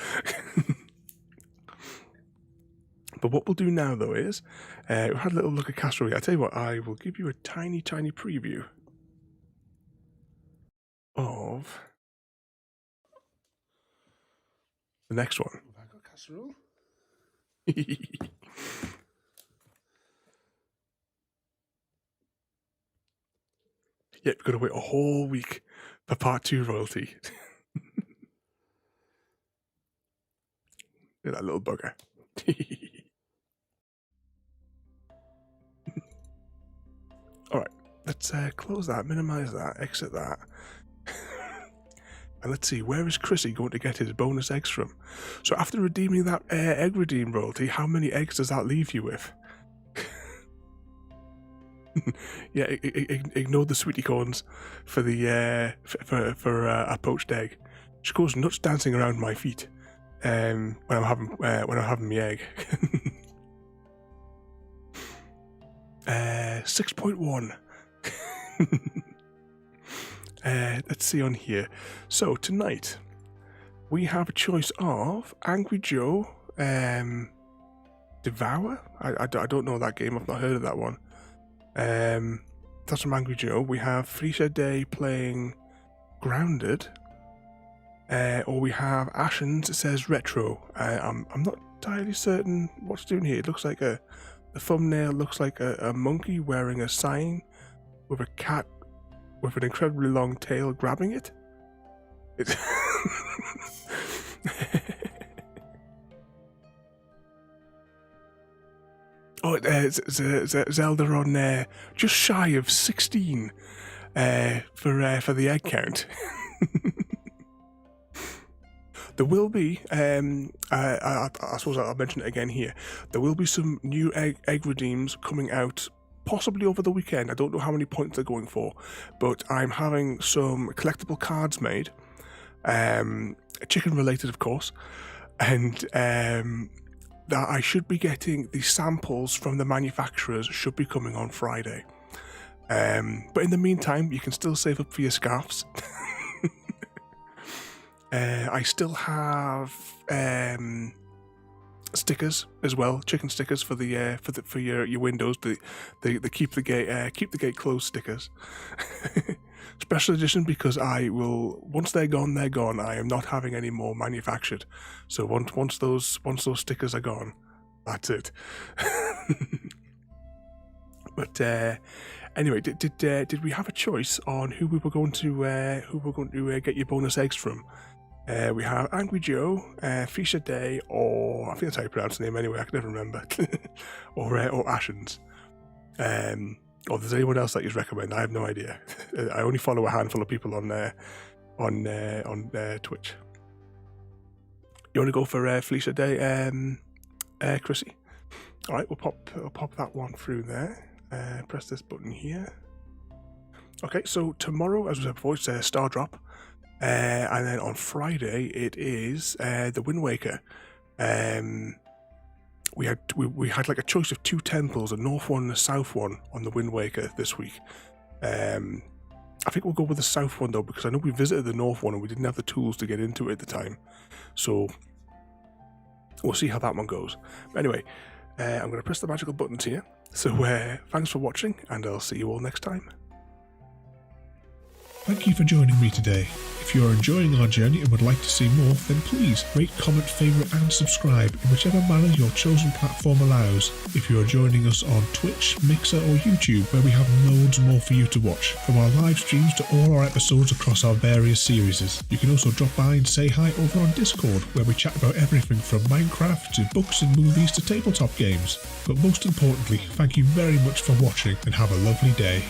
But what we'll do now, though, is we've had a little look at Castle. I tell you what, I will give you a tiny preview of the next one. Have I got casserole? Yeah, we've got to wait a whole week for part 2 royalty. Look at that little bugger. Alright, let's close that, minimize that, exit that. And let's see, where is Chrissy going to get his bonus eggs from? So after redeeming that egg redeem royalty, how many eggs does that leave you with? Yeah, ignore the sweetie corns for the for a poached egg. She goes nuts dancing around my feet when I'm having my egg. 6.1. Let's see on here. So tonight we have a choice of Angry Joe, Devour. I don't know that game. I've not heard of that one. That's from Angry Joe. We have Felicia Day playing Grounded, or we have Ashens. It says Retro. I'm not entirely certain what's doing here. It looks like the thumbnail looks like a monkey wearing a sign with a cat with an incredibly long tail grabbing it. Oh, Zelda on just shy of 16 for the egg count. There will be, I suppose I'll mention it again here, there will be some new egg redeems coming out possibly over the weekend. I don't know how many points they're going for, but I'm having some collectible cards made, chicken related of course, and that I should be getting the samples from the manufacturers should be coming on Friday. But in the meantime, you can still save up for your scarves. I still have stickers as well, chicken stickers for your windows. The keep the gate closed stickers. Special edition, because I will, once they're gone, they're gone. I am not having any more manufactured. So once those stickers are gone, that's it. But anyway, did we have a choice on who we were going to get your bonus eggs from? We have Angry Joe, Fisher Day, or I think that's how you pronounce the name anyway. I can never remember. or Ashens. Or if there's anyone else that you recommend, I have no idea. I only follow a handful of people on Twitch. You want to go for Felicia Day, Chrissy? All right, we'll pop that one through there. Press this button here. Okay, so tomorrow, as we said before, it's Star Drop, and then on Friday it is the Wind Waker. We had like a choice of 2 temples, a north one and a south one, on the Wind Waker this week. I think we'll go with the south one though, because I know we visited the north one and we didn't have the tools to get into it at the time. So we'll see how that one goes. But anyway, I'm going to press the magical buttons here. So thanks for watching, and I'll see you all next time. Thank you for joining me today. If If you're enjoying our journey and would like to see more, then please rate, comment, favourite and subscribe in whichever manner your chosen platform allows. If you are joining us on Twitch, Mixer or YouTube, where we have loads more for you to watch, from our live streams to all our episodes across our various series. You can also drop by and say hi over on Discord, where we chat about everything from Minecraft to books and movies to tabletop games. But most importantly, thank you very much for watching and have a lovely day.